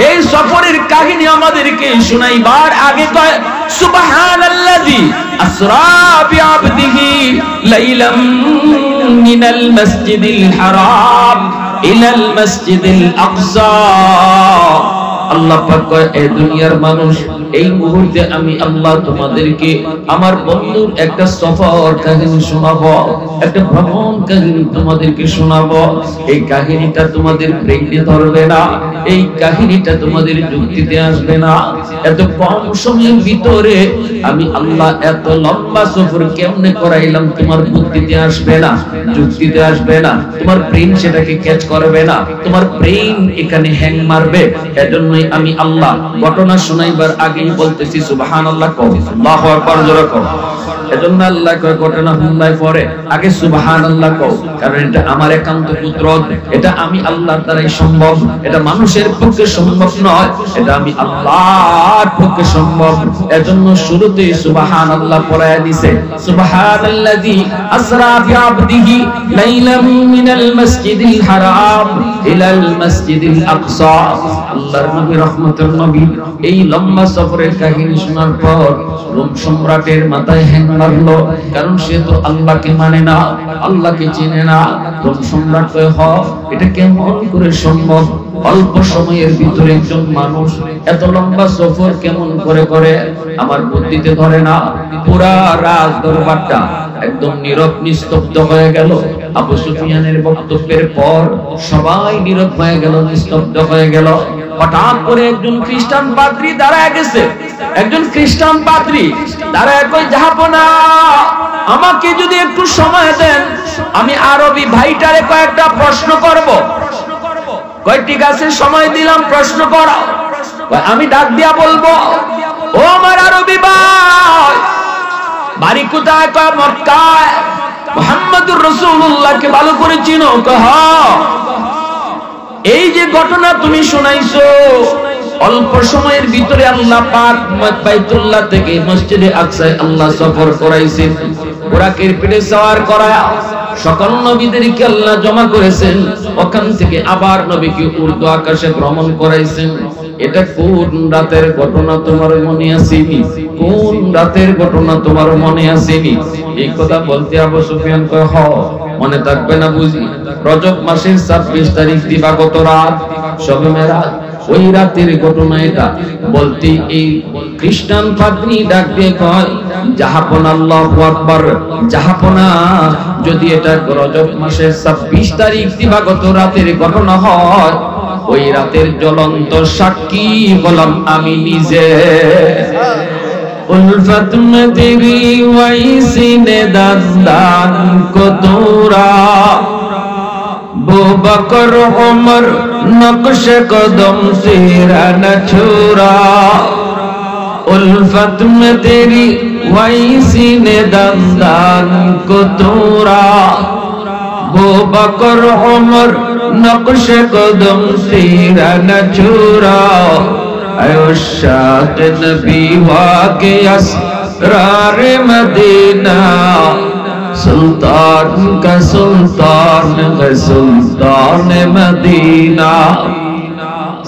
এই সফরের কাহিনী আমাদেরকে শোনাইবার আগে কয় সুবহানাল্লাযী আসরা বিআবদিহি লাইলাম মিনাল মাসজিদিল হারাম ইলাল মাসজিদিল আকসা। আল্লাহ পাক কয়, এই দুনিয়ার মানুষ, এই মুহূর্তে আমি আল্লাহ তোমাদেরকে আমার বন্ধুর একটা সফর কাহিনী শোনাবো, একটা ভ্রমণ কাহিনী তোমাদেরকে শোনাবো। এই কাহিনীটা তোমাদের ব্রেইনে ধরবে না, এই কাহিনীটা তোমাদের যুক্তিতে আসবে না। এত কম সময়ের ভিতরে আমি আল্লাহ এত লম্বা সফর কেমনে করাইলাম তোমার বুদ্ধিতে আসবে না, যুক্তিতে আসবে না, তোমার ব্রেইন সেটাকে ক্যাচ করবে না, তোমার ব্রেইন এখানে হ্যাং মারবে। এজন্যই আমি আল্লাহ ঘটনা শোনাইবার আগেই বলতেছি সুবহানাল্লাহ কও, আল্লাহু আকবার জোরে কও। এজন্য আল্লাহ কয় ঘটনা শুনলাই পরে আগে সুবহানাল্লাহ কও, কারণ এটা আমার একান্ত কুদরত, এটা আমি আল্লাহর দ্বারাই সম্ভব, এটা মানুষের পক্ষে সম্ভব নয়, এটা আমি আল্লাহর পক্ষে সম্ভব। এজন্য শুরুতেই সুবহানাল্লাহ পড়ায়া দিয়েছে, সুবহানাল্লাযী আসরা বিআবদিহি লাইলাম মিনাল মাসজিদিল হারাম ইলাল মাসজিদিল আকসা। আল্লাহর নবী রহমতুল নবী এই লম্বা সফরের কাহিনী শোনার পর রোম সম্রাটের মাথায় হ্যাং মারলো, কারণ সে তো আল্লাহকে মানে না, আল্লাহকে চেনে না। রোম সম্রাট কয়, এটা কেমন করে সম্ভব? অল্প সময়ের ভিতরে একজন মানুষ এত লম্বা সফর কেমন করে করে? আমার বুদ্ধিতে ধরে না। পুরা রাজ দরবারটা একদম নীরব নিস্তব্ধ হয়ে গেল। আবু সুফিয়ানের বক্তব্যের পর সবাই নীরব হয়ে গেল, নিস্তব্ধ হয়ে গেল। হঠাৎ করে একজন খ্রিস্টান পাদ্রী দাঁড়ায় গেছে, একজন খ্রিস্টান পাদ্রী দাঁড়ায় কয়, জাহাপনা, আমাকে যদি একটু সময় দেন, আমি আরবি ভাইটারে কয়েকটা প্রশ্ন করব। কয় ঠিক আছে, সময় দিলাম, প্রশ্ন করো। আমি ডাক দিয়া বলবো, ও আমার আরবি ভাই, বাড়ি কোথায়? কয় মক্কায়। মুহাম্মদুর রাসূলুল্লাহকে ভালো করে চিনো? কয় হ্যাঁ। এই যে ঘটনা তুমি শোনাইছো, অল্প সময়ের ভিতরে আল্লাহ পাক বাইতুল্লাহ থেকে মসজিদে আকসায় আল্লাহ সফর করাইছেন, বুরাকের পিঠে সওয়ার করায়া সকল নবীদেরকে আল্লাহ জমা করেছেন, ওখান থেকে আবার নবীকে উর্দু আকাশে ভ্রমণ করাইছেন। এটা কোন রাতের ঘটনা তোমার মনে আসেনি? কোন রাতের ঘটনা তোমার মনে আসেনি? এই কথা বলতে আবু সুফিয়ান কয়, মনে থাকবে না বুঝি? রজব মাসের 26 তারিখ দিবাগত রাত, শবে মেরাজ, ওই রাতের ঘটনা এটা। বলতে এই খ্রিস্টান পাদ্রী ডাক দিয়ে কয়, জাহাপনা, আল্লাহু আকবার, জাহাপনা, যদি এটা রজব মাসের 26 তারিখ দিবাগত রাতের ঘটনা হয়, ওই রাতের জ্বলন্ত সাক্ষী হলাম আমি নিজে। উলফত में तेरी वैसी ने दास्तान को तोड़ा, बो बकर उमर नक्श कदम तेरा न छोड़ा। उल्फत में तेरी वैसी ने दास्तान को तोड़ा, बो बकर उमर नक्श कदम तेरा न छोड़ा। शाह नबी वाके असरार मदीना, सुल्तान का सुल्तान है सुल्तान मदीना,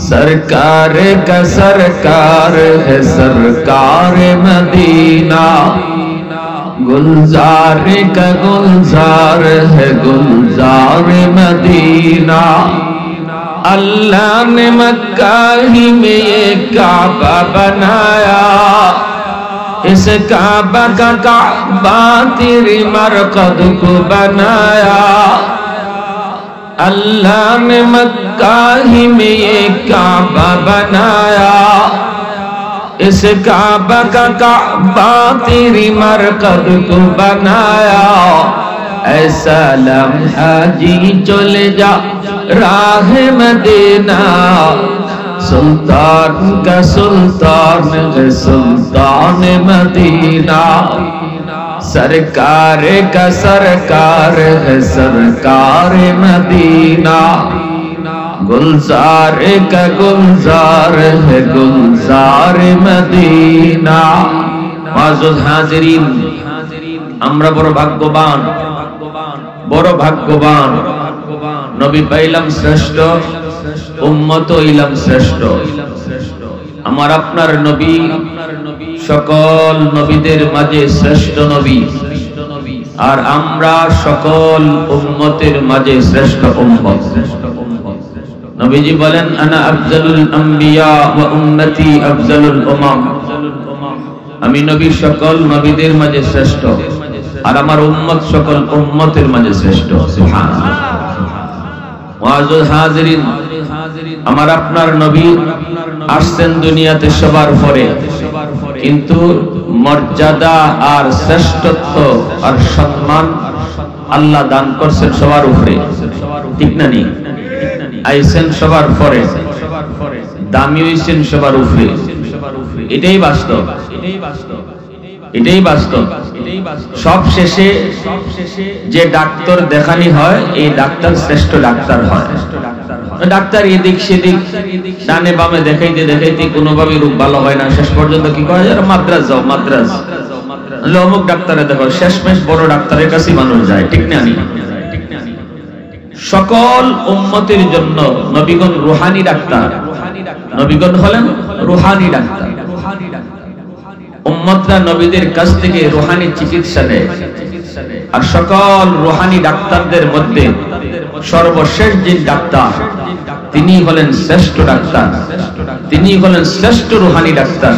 सरकार का सरकार है सरकार मदीना, गुलजार का गुलजार है गुलजार मदीना। अल्लाह ने मक्का ही में ये काबा बनाया, इस काबा का काबा तेरी मरकद को बनाया। अल्लाह ने मक्का ही में ये काबा बनाया, इस काबा का काबा तेरी मरकद को बनाया। ऐसा लम्हा जी चले जा राह मदीना, सुल्तान का सुल्तान है सुल्तान मदीना, सरकार का सरकार है सरकार मदीना, गुलजार का गुलजार है गुलजार मदीना। माज़ुद हाजिरीन, আমরা বড় ভাগ্যবান, বড় ভাগ্যবান। নবী পাইলাম শ্রেষ্ঠ, উম্মত হইলাম শ্রেষ্ঠ। আমার আপনার নবী সকল নবীদের মাঝে শ্রেষ্ঠ নবী, আর আমরা সকল উম্মতের মাঝে শ্রেষ্ঠ উম্মত। নবীজি বলেন আনা আফজালুল আম্বিয়া ওয়া উম্মতি আফজালুল উমাম, আমি নবী সকল নবীদের মাঝে শ্রেষ্ঠ, আর আমার উম্মত সকল উম্মতের মাঝে শ্রেষ্ঠ। সুবহানাল্লাহ। ওয়াজুল হাজিরিন, আমার আপনার নবী আসছেন দুনিয়াতে সবার পরে, কিন্তু মর্যাদা আর শ্রেষ্ঠত্ব আর সম্মান আল্লাহ দান করছেন সবার উপরে, ঠিক না? নি আইছেন সবার পরে, দামি হইছেন সবার উপরে। এটাই বাস্তব, এটাই বাস্তব। সব শেষে যে ডাক্তার দেখানি হয়, এই ডাক্তার শ্রেষ্ঠ ডাক্তার হয়। ডাক্তার এদিক সেদিক ডানে বামে দেখাইতে দেখাইতে কোনোভাবে রোগ ভালো হয় না, শেষ পর্যন্ত কি করা যায়, মাদ্রাজ যাও, মাদ্রাজ অমুক ডাক্তারে দেখো, শেষমেশ বড় ডাক্তারের কাছে মানুষ যায়, ঠিক না? সকল উম্মতের জন্য নবীগণ রুহানি ডাক্তার, নবীগণ হলেন রুহানি ডাক্তার। উম্মতরা নবীদের কাছ থেকে রুহানি চিকিৎসা নেয়, আর সকল রুহানি ডাক্তারদের মধ্যে সর্বশেষ যে ডাক্তার, তিনি হলেন শ্রেষ্ঠ ডাক্তার, তিনি হলেন শ্রেষ্ঠ রুহানি ডাক্তার,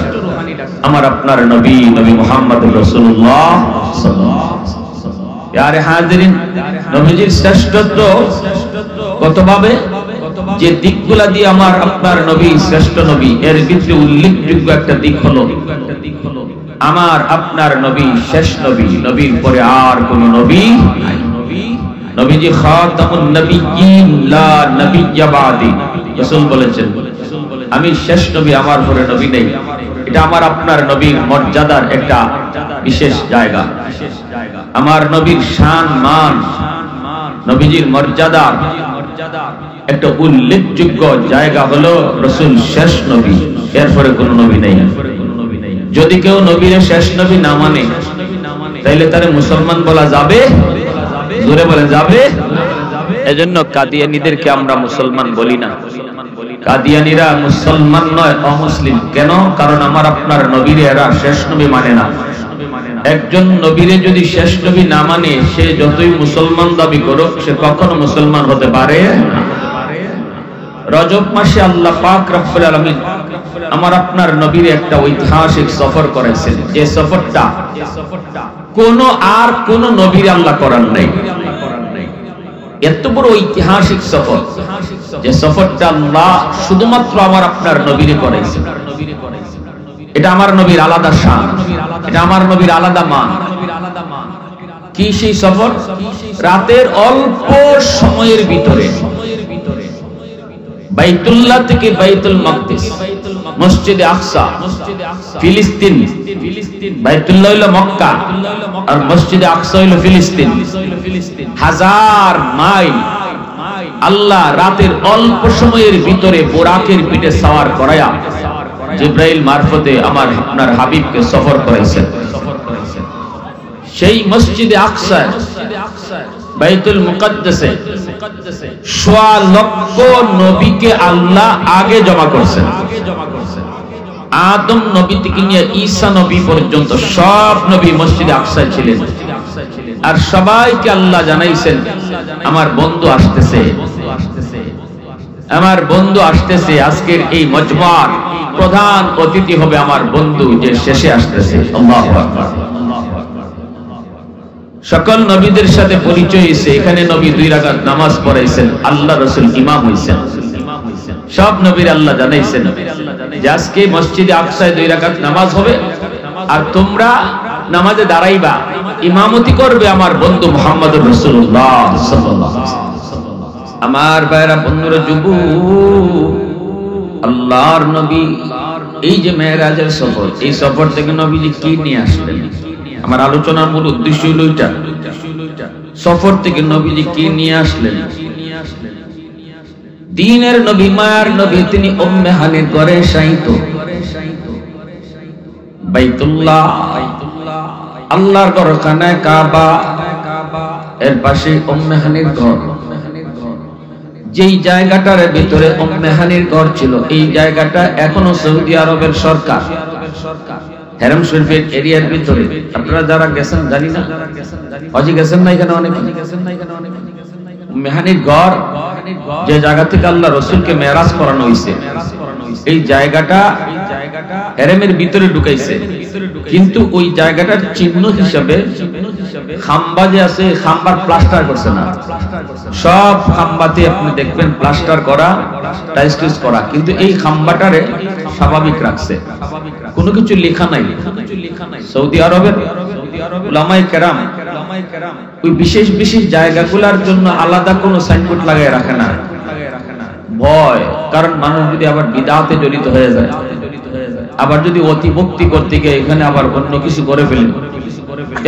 আমার আপনার নবী, নবী মুহাম্মদ রাসূলুল্লাহ সাল্লাল্লাহু আলাইহি ওয়াসাল্লাম। ইয়ারে হাজিরিন, নবীজির শ্রেষ্ঠত্ব কতভাবে, যে দিকগুলা দিয়ে আমার আপনার নবী শ্রেষ্ঠ নবী, এর ভিতরে উল্লেখযোগ্য একটা দিক হলো আমার আপনার নবী শেষ নবী, নবীর পরে আর কোন নবী নাই। নবীজি খাতামুন নবিয়্যিন লা নবিয়্যা বাদি, রাসূল বলেছেন আমি শেষ নবী, আমার পরে নবী নেই। এটা আমার আপনার নবীর মর্যাদার একটা বিশেষ জায়গা। আমার নবীর শান মান, নবীজির মর্যাদার একটা উল্লেখযোগ্য জায়গা হলো রাসূল শেষ নবী, এরপরে কোন নবী নেই। যদি কেউ নবীর শেষ নবী না মানে, তাইলে তারে মুসলমান বলা যাবে? জোরে বলে যাবে? এজন্য কাদিয়ানীদেরকে আমরা মুসলমান বলি না। কাদিয়ানীরা মুসলমান নয়, অমুসলিম। কেন? কারণ আমার আপনার নবীরে এরা শেষ নবী মানে না। একজন নবীরে যদি শেষ নবী না মানে, সে যতই মুসলমান দাবি করুক, সে কখনো মুসলমান হতে পারে না। রজব মাসে আল্লাহ পাক রব্বুল আলামিন আমার আপনার নবীর একটা ঐতিহাসিক সফর করেছেন, যে সফরটা কোন নবীর আল্লাহ করার নাই। এত বড় ঐতিহাসিক সফর, যে সফরটা আল্লাহ শুধুমাত্র আমার আপনার নবীরে করেছেন। এটা আমার নবীর আলাদা শান, এটা আমার নবীর আলাদা মান। কি সেই সফর? রাতের অল্প সময়ের ভিতরে বাইতুল্লাহ থেকে বাইতুল মাকদিস, মসজিদে আকসা ফিলিস্তিন, বাইতুল্লাহ হলো মক্কা আর মসজিদে আকসা হলো ফিলিস্তিন, 1000 মাইল আল্লাহ রাতের অল্প সময়ের ভিতরে বোরাকের পিঠে সওয়ার করায়া জিবরাইল মারফতে আমার আপনার হাবিবকে সফর করাইছেন। সেই মসজিদে আকসা, বাইতুল মুকদ্দাসে 1.25 লক্ষ নবীকে আল্লাহ আগে জমা করছেন। আদম নবী থেকে নিয়ে ঈসা নবী পর্যন্ত সব নবী মসজিদে আকসায় ছিলেন, আর সবাইকে আল্লাহ জানাইছেন আমার বন্ধু আসতেছে, আমার বন্ধু আসতেছে। আজকের এই মজমার প্রধান অতিথি হবে আমার বন্ধু, যে শেষে আসতেছে। আল্লাহু আকবার। সকল নবীদের সাথে পরিচয় হয়েছে। এখানে নবী 2 রাকাত নামাজ পড়াইছেন, আল্লাহ রাসূল ইমাম হইছেন। সব নবীর আল্লাহ জানাইছেন যে আজকে মসজিদে আকসায় 2 রাকাত নামাজ হবে, আর তোমরা নামাজে দাঁড়াইবা, ইমামতি করবে আমার বন্ধু মুহাম্মদুর রাসূলুল্লাহ সাল্লাল্লাহু আলাইহি ওয়াসাল্লাম। আমার ভাইরা, বন্ধুরা, যুবক, আল্লাহর নবী এই যে মেরাজের সফর, এই সফর থেকে নবীজি কি নিয়ে আসলেন? আমার আলোচনার মূল উদ্দেশ্য হলো এটা। সফর থেকে নবীজি কি নিয়ে আসলেন? দ্বীনের নবী, মায়ার নবী, তিনি উম্মে হানির ঘরে শায়িত। বাইতুল্লাহ, আল্লাহর ঘর, খানায়ে কাবা, এর পাশে উম্মে হানির ঘর। যেই জায়গাটার ভিতরে উম্মে হানির ঘর ছিল, এই জায়গাটা এখনো সৌদি আরবের সরকার হেরাম শরীফের এরিয়ার ভিতরে। আপনারা যারা গেছেন জানি না, হজি গেছেন না এখানে অনেক, উম্মে হানির ঘর যে জায়গা থেকে আল্লাহ রাসূলকে মেরাজ করানো হয়েছে, এই জায়গাটা হেরেমের ভিতরে ঢুকাইছে। কিন্তু ওই জায়গাটার চিহ্ন হিসাবে খাম্বা যে আছে, খাম্বার প্লাস্টার করছে না। সব খাম্বাতে আপনি দেখবেন প্লাস্টার করা, টাইলস করা, কিন্তু এই খাম্বাটারে স্বাভাবিক রাখছে, কোনো কিছু লেখা নাই। সৌদি আরবের উলামায়ে কেরাম ওই বিশেষ বিশেষ জায়গাগুলোর জন্য আলাদা কোনো সাইনবোর্ড লাগায় রাখে না, ভয়, কারণ মানুষ যদি আবার বিদআতে জড়িত হয়ে যায়, আবার যদি অতিভক্তি করতে গিয়ে এখানে আবার অন্য কিছু করে ফেলেন,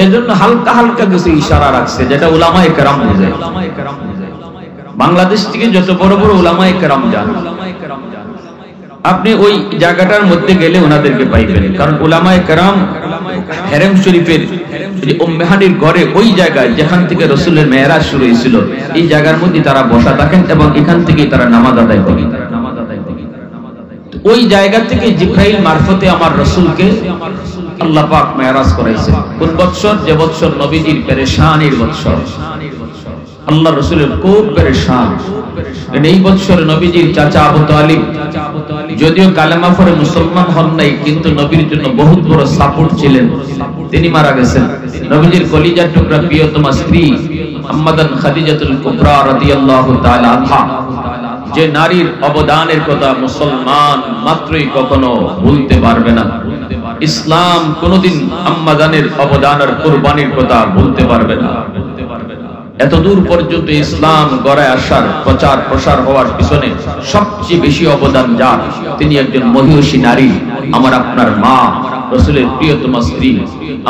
এজন্য হালকা হালকা কিছু ইশারা রাখছে, যেটা উলামায়ে কেরাম বুঝে। বাংলাদেশ থেকে যত বড় বড় উলামায়ে কেরাম যান, আপনি ওই জায়গাটার মধ্যে গেলে ওনাদেরকে পাইবেন, কারণ উলামায়ে কেরাম হেরেম শরীফের উম্মে হানির ঘরে ওই জায়গায় যেখান থেকে রাসূলের মেরাজ শুরু হয়েছিল, এই জায়গার মধ্যে তারা বসা থাকেন এবং এখান থেকে তারা নামাজ আদায় করেন। ওই জায়গা থেকে জিবরাইল মারফতে আমার রাসূলকে আল্লাহ পাক মেরাজ করাইছে। কোন বৎসর? যে বৎসর নবীজির পেরেশানির বৎসর, আল্লাহ রাসূলের খুব পেরেশান। এই বৎসর নবীজির চাচা আবু তালিব যদিও কালেমা পড়ে মুসলমান হন নাই, কিন্তু নবীর জন্য বহুত বড় সাপোর্ট ছিলেন, তিনি মারা গেছেন। নবীজির কলিজার টুকরা প্রিয়তমা স্ত্রী আম্মাদান খাদিজাতুল কুবরা রাদিয়াল্লাহু তাআলা আনহা, যে নারীর অবদানের কথা মুসলমান মাত্রই কখনো ভুলতে পারবে না। ইসলাম কোনদিন আম্মাদানের অবদান আর কুরবানির কথা ভুলতে পারবে না। এত দূর পর্যন্ত ইসলাম গড়ায় আসার, প্রচার প্রসার হওয়ার পিছনে সবচেয়ে বেশি অবদান যার, তিনি একজন মহিয়সী নারী, আমার আপনার মা, রাসূলের প্রিয়তমা স্ত্রী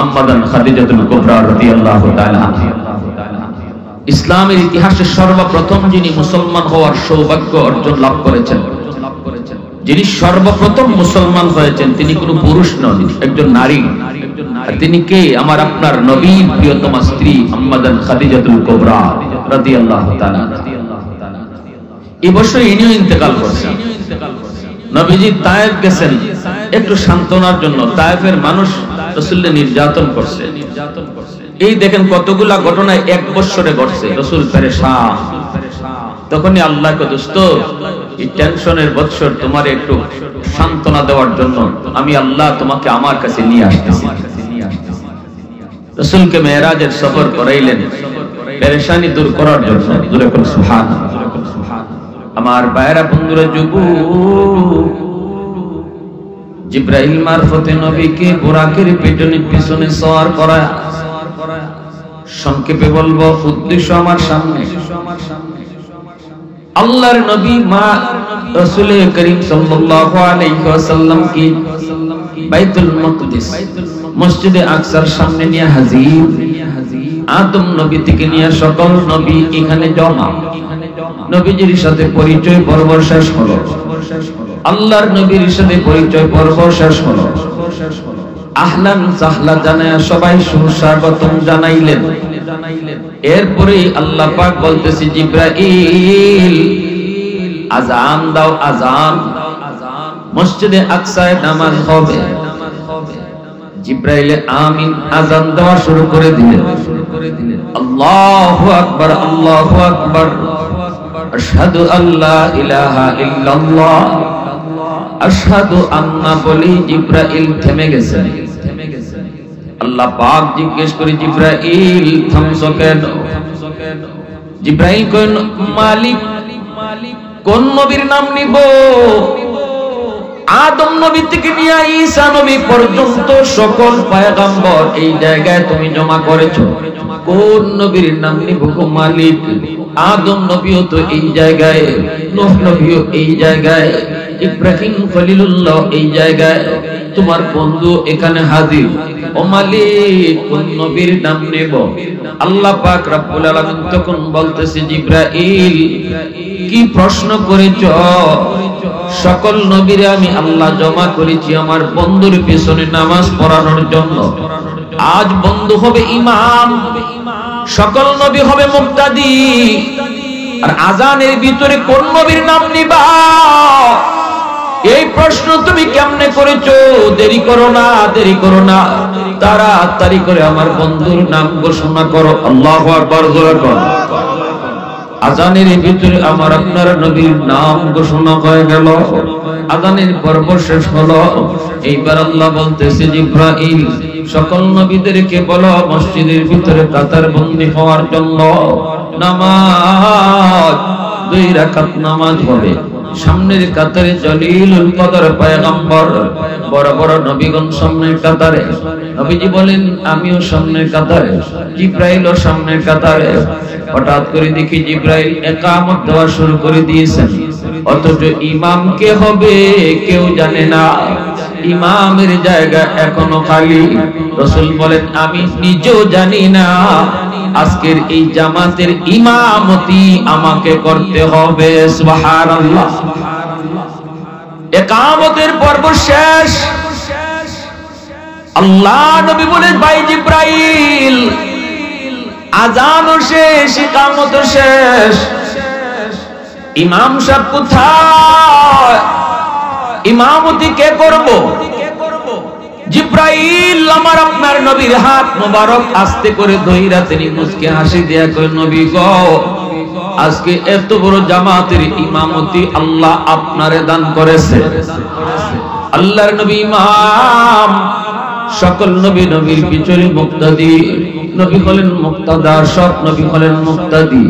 আম্মাদান খাদিজাতুল কুবরা রাদিয়াল্লাহু তাআলা আনহা। ইসলামের ইতিহাসে সর্বপ্রথম যিনি মুসলমান হওয়ার সৌভাগ্য অর্জন লাভ করেছেন, যিনি সর্বপ্রথম মুসলমান হয়েছেন, তিনি কোনো পুরুষ নন, একজন নারী। তিনি কে? আমার আপনার নবীর প্রিয়তমা স্ত্রী আম্মাদান খাদিজাতুল কুবরা রাদিয়াল্লাহু তাআলা। এই বছর ইনিও ইন্তেকাল করেছেন। নবীজি তায়েফ গেছেন একটু সান্ত্বনার জন্য। তায়েফের মানুষ রাসূলকে নির্যাতন করছে। এই দেখেন কতগুলা ঘটনা এক বছরে ঘটছে। রাসূল পেরেশান। তখনই আল্লাহকে, দোস্ত এই টেনশনের বছর তোমার একটু সান্ত্বনা দেওয়ার জন্য আমি আল্লাহ তোমাকে আমার কাছে নিয়ে আসতেছি। রাসূলকে মেরাজের সফর করাইলেন পেরেশানি দূর করার জন্য। জোরে বলুন সুবহানাল্লাহ। আমার ভাইরা বন্ধুরা, যুবক, জিবরাইল মারফতে নবীকে বুরাকের পিছনে সওয়ার করা। সংক্ষেপে বলবো, উদ্দেশ্য আমার সামনে। আল্লাহর নবী মা রাসূল করিম সাল্লাল্লাহু আলাইহি ওয়াসাল্লাম কি বাইতুল মাকদিস মসজিদে আকসার সামনে নিয়ে হাজির। আদম নবী থেকে নিয়ে সকল নবী এখানে জমা। নবীজির সাথে পরিচয় পর্ব শেষ হলো। আল্লাহর নবীর সাথে পরিচয় পর্ব শেষ হলো। আহলান সাহলা জানায়া সবাই সুস্বাগতম জানাইলেন। এরপরে আল্লাহ পাক বলতেছে, জিবরাইল আযান দাও, আযান। মসজিদে আকসায় নামাজ হবে। জিবরাইল আমিন আযান দেওয়া শুরু করে দিলেন। আল্লাহু আকবার, আল্লাহু আকবার, আশহাদু আল্লা ইলাহা ইল্লাল্লাহ, আশহাদু আন্না বলি জিবরাইল থেমে গেছেন। আল্লাহ পাক জিজ্ঞেস করে, জিবরাইল থামছো কেন? জিবরাইল কোন মালিক, কোন নবীর নাম নিব? আদম নবী থেকে নিয়ে ঈসা নবী পর্যন্ত সকল পয়গম্বর এই জায়গায় তুমি জমা করেছো, কোন নবীর নাম নিব গো মালিক? আদম নবীও তো এই জায়গায়, নূহ নবীও এই জায়গায়, ইব্রাহিম খলিলুল্লাহ এই জায়গায়, তোমার বন্ধু এখানে হাজির। ও মালিক, কোন নবীর নাম নেব? আল্লাহ পাক রব্বুল আলামিন তখন বলতেছে, জিবরাইল কি প্রশ্ন করেছো? সকল নবীরে আমি আল্লাহ জমা করেছি আমার বন্ধুর পিছনে নামাজ পড়ানোর জন্য। আজ বন্ধু হবে ইমাম, সকল নবী হবে মুক্তাদি। আর আজানের ভিতরে কোন নবীর নাম নিবা? এই প্রশ্ন তুমি কেমনে করেছো? দেরি করো না, দেরি করো না, তাড়াতাড়ি করে আমার বন্ধুর নাম ঘোষণা করো। আল্লাহু আকবার, জোরে করো। আজানের ভিতরে আমার আপনার নবীর নাম ঘোষণা হয়ে গেল। আজানের পর্ব শেষ হলো। এইবার আল্লাহ বলতেছে, জিবরাইল সকল নবীদেরকে বলো মসজিদের ভিতরে কাতার বন্দী হওয়ার জন্য। নামাজ 2 রাকাত নামাজ হবে। সামনের কাতারে জলিলুল কদর পয়গম্বর, বড় বড় নবীগণ সামনের কাতারে। নবীজি বলেন আমিও সামনের কাতারে, জিবরাইলও সামনের কাতারে। হঠাৎ করে দেখি জিবরাইল ইকামত দেওয়া শুরু করে দিয়েছেন, অথচ ইমাম কে হবে কেউ জানে না। ইমামের জায়গা এখনো খালি। রাসূল বলেন আমি নিজেও জানি না আজকের এই জামাতের ইমামতি আমাকে করতে হবে। সুবহানাল্লাহ। ইকামতের পর্ব শেষ। আল্লাহ নবী বলেন ভাই জিবরাইল আজানও শেষ, ইকামতও শেষ, ইমাম সাহেব কোথায়? ইমামতি কে করব? জিবরাইল আমার আপনার নবীর হাত মোবারক আস্তে করে ধইরা তিনি মুচকে হাসি দেয়া কই, নবী গো আজকে এত বড় জামাতের ইমামতি আল্লাহ আপনারে দান করেছে। আল্লাহর নবী ইমাম, সকল নবী নবীর পিছনে মুক্তাদি। নবী হলেন মুক্তাদা, সব নবী হলেন মুক্তাদি।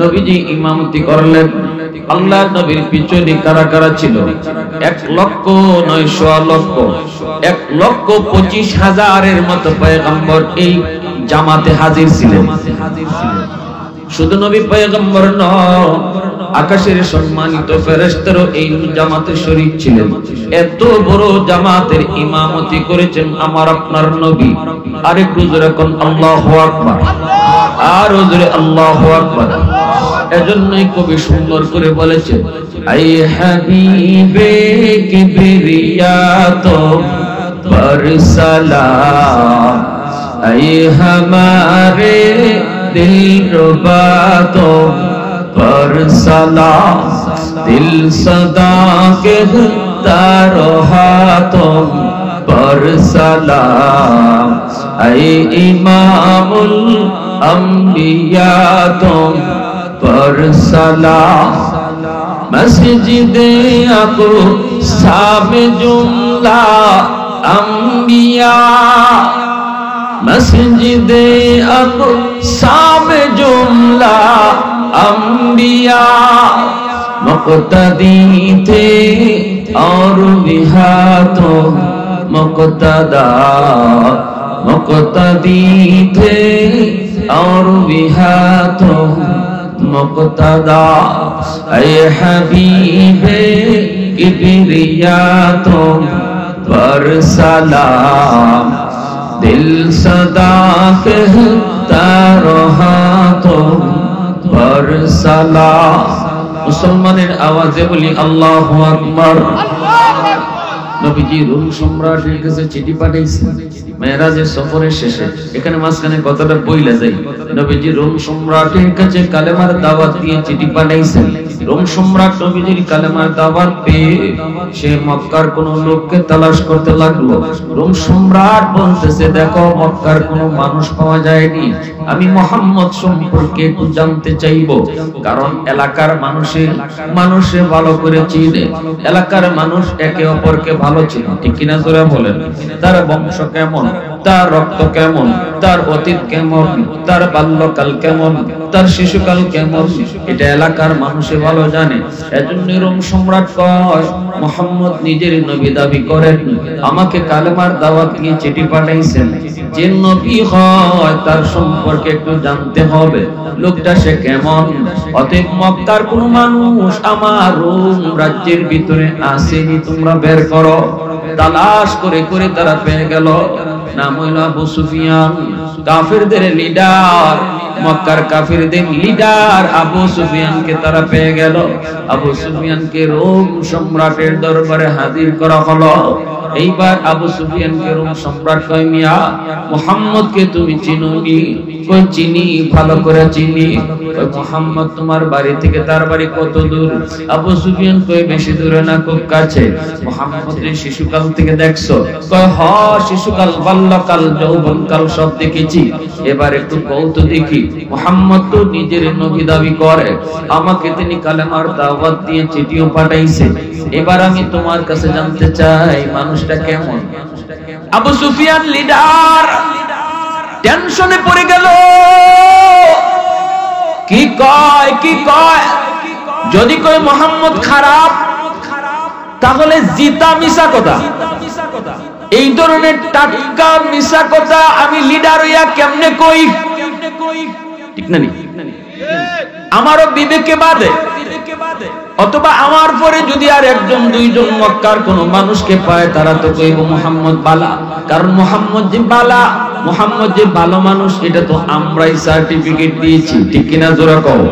নবীজি ইমামতি করলেন। আল্লাহর নবীর পিছনে কারা কারা ছিল? 1,09,00,000 1,25,000-এর মতো পয়গম্বর এই জামাতে হাজির ছিলেন। শুধু নবী পয়গম্বর নয়, আকাশের সম্মানিত ফেরেশতারাও এই জামাতে শরীক ছিলেন। এত বড় জামাতের ইমামতি করেছেন আমার আপনার নবী। আরেকটু জোরে কোন আল্লাহু আকবার, আর জোরে আল্লাহু আকবার। এজন্যই কবি সুন্দর করে বলেছে, আই হাবিবে কিবরিয়া তো পর সালাম, আই হামারে দিলরুবা তো পর সালাম, দিল সদা कहता रहा तुम पर सलाम, ऐ इमामुल अंबिया तुम पर सलाम। मस्जिदे अक़सा में जुमला अंबिया, मस्जिदे अक़सा में जुमला अंबिया मुक़्तदी थे और बिहा तो मुक़्तदा, मुक़्तदी थे और बिहा तो मुक़्तदा। ऐ हबीबे किबरिया तुम पर सलाम, दिल सदा कहता रहा तुम पर सलाम। মুসলমানের আওয়াজে বলি আল্লাহু আকবার। নবীজি রোম সম্রাটের কাছে চিঠি পাঠাইছেন মেরাজের সফরের শেষে। এখানে মাঝখানে কথাটা বইলা যায়। নবীজি রোম সম্রাটের কাছে কালেমার দাওয়াত দিয়ে চিঠি পাঠাইছেন। রোম সম্রাট নবীজির কালেমার দাওয়াত পেয়ে সে মক্কার কোন লোককে তালাশ করতে লাগলো। রোম সম্রাট বলতেছে, দেখো মক্কার কোনো মানুষ পাওয়া যায়নি, আমি মুহাম্মদ সম্পর্কে একটু জানতে চাইবো। কারণ এলাকার মানুষে ভালো করে চিনে, এলাকার মানুষ একে অপরকে ভালো চিনে, ঠিক কিনা জোরে বলেন? তার বংশ কেমন, তার রক্ত কেমন, তার অতীত কেমন, তার বাল্যকাল কেমন, তার শিশুকাল কেমন, এটা এলাকার মানুষে ভালো জানে। এজন্য রোম সম্রাট কয়, মুহাম্মদ নিজের নবী দাবি করেন, আমাকে কালেমার দাওয়াত দিয়ে চিঠি পাঠাইছেন, যে নবী হয় তার সম্পর্কে একটু জানতে হবে, লোকটা সে কেমন। অতএব মক্কার কোন মানুষ আমার রোম রাজ্যের ভিতরে আসেনি, তোমরা বের করো। তালাশ করে করে তারা পেয়ে গেল। নাম হইল আবু সুফিয়ান, কাফেরদের লিডার। মক্কার কাফিরদের লিডার আবু সুফিয়ানকে তারা পেয়ে গেল। আবু সুফিয়ানকে রোম সম্রাটের দরবারে হাজির করা হলো। এইবার আবু সুফিয়ানকে রোম সম্রাট কয়, মিয়া মুহাম্মদকে তুমি চিনোনি? কই চিনি, ভালো করে চিনি। কই মুহাম্মদ তোমার বাড়ি থেকে তার বাড়ি কত দূর? আবু সুফিয়ান কই বেশি দূরে না, খুব কাছে। মুহাম্মদের শিশুকাল থেকে দেখছো? কয় হ, শিশুকাল, বাল্যকাল, যৌবনকাল সব দেখেছি। এবার একটু কৌত দেখি, মুহাম্মদ তো নিজের নবী দাবি করে, আমাকে তিনি কালেমার দাওয়াত দিয়ে চিঠিও পাঠাইছে। এবার আমি তোমার কাছে জানতে চাই মানুষটা কেমন। আবু সুফিয়ান লিডার টেনশনে পড়ে গেল। কি কয় যদি কয় মুহাম্মদ খারাপ, তাহলে জিতা মিশা কথা। এই ধরনের টাটকা মিশা কথা আমি লিডার হইয়া কেমনে কই? ঠিক না? আমারও বিবেকে বাদে। অথবা আমার পরে যদি আর একজন দুইজন মক্কার কোন মানুষকে পায়, তারা তো কইব মুহাম্মদ বালা। কারণ মুহাম্মদ যে বালা, মুহাম্মদ যে ভালো মানুষ, এটা তো আমরাই সার্টিফিকেট দিয়েছি। ঠিক কিনা জোরা কও?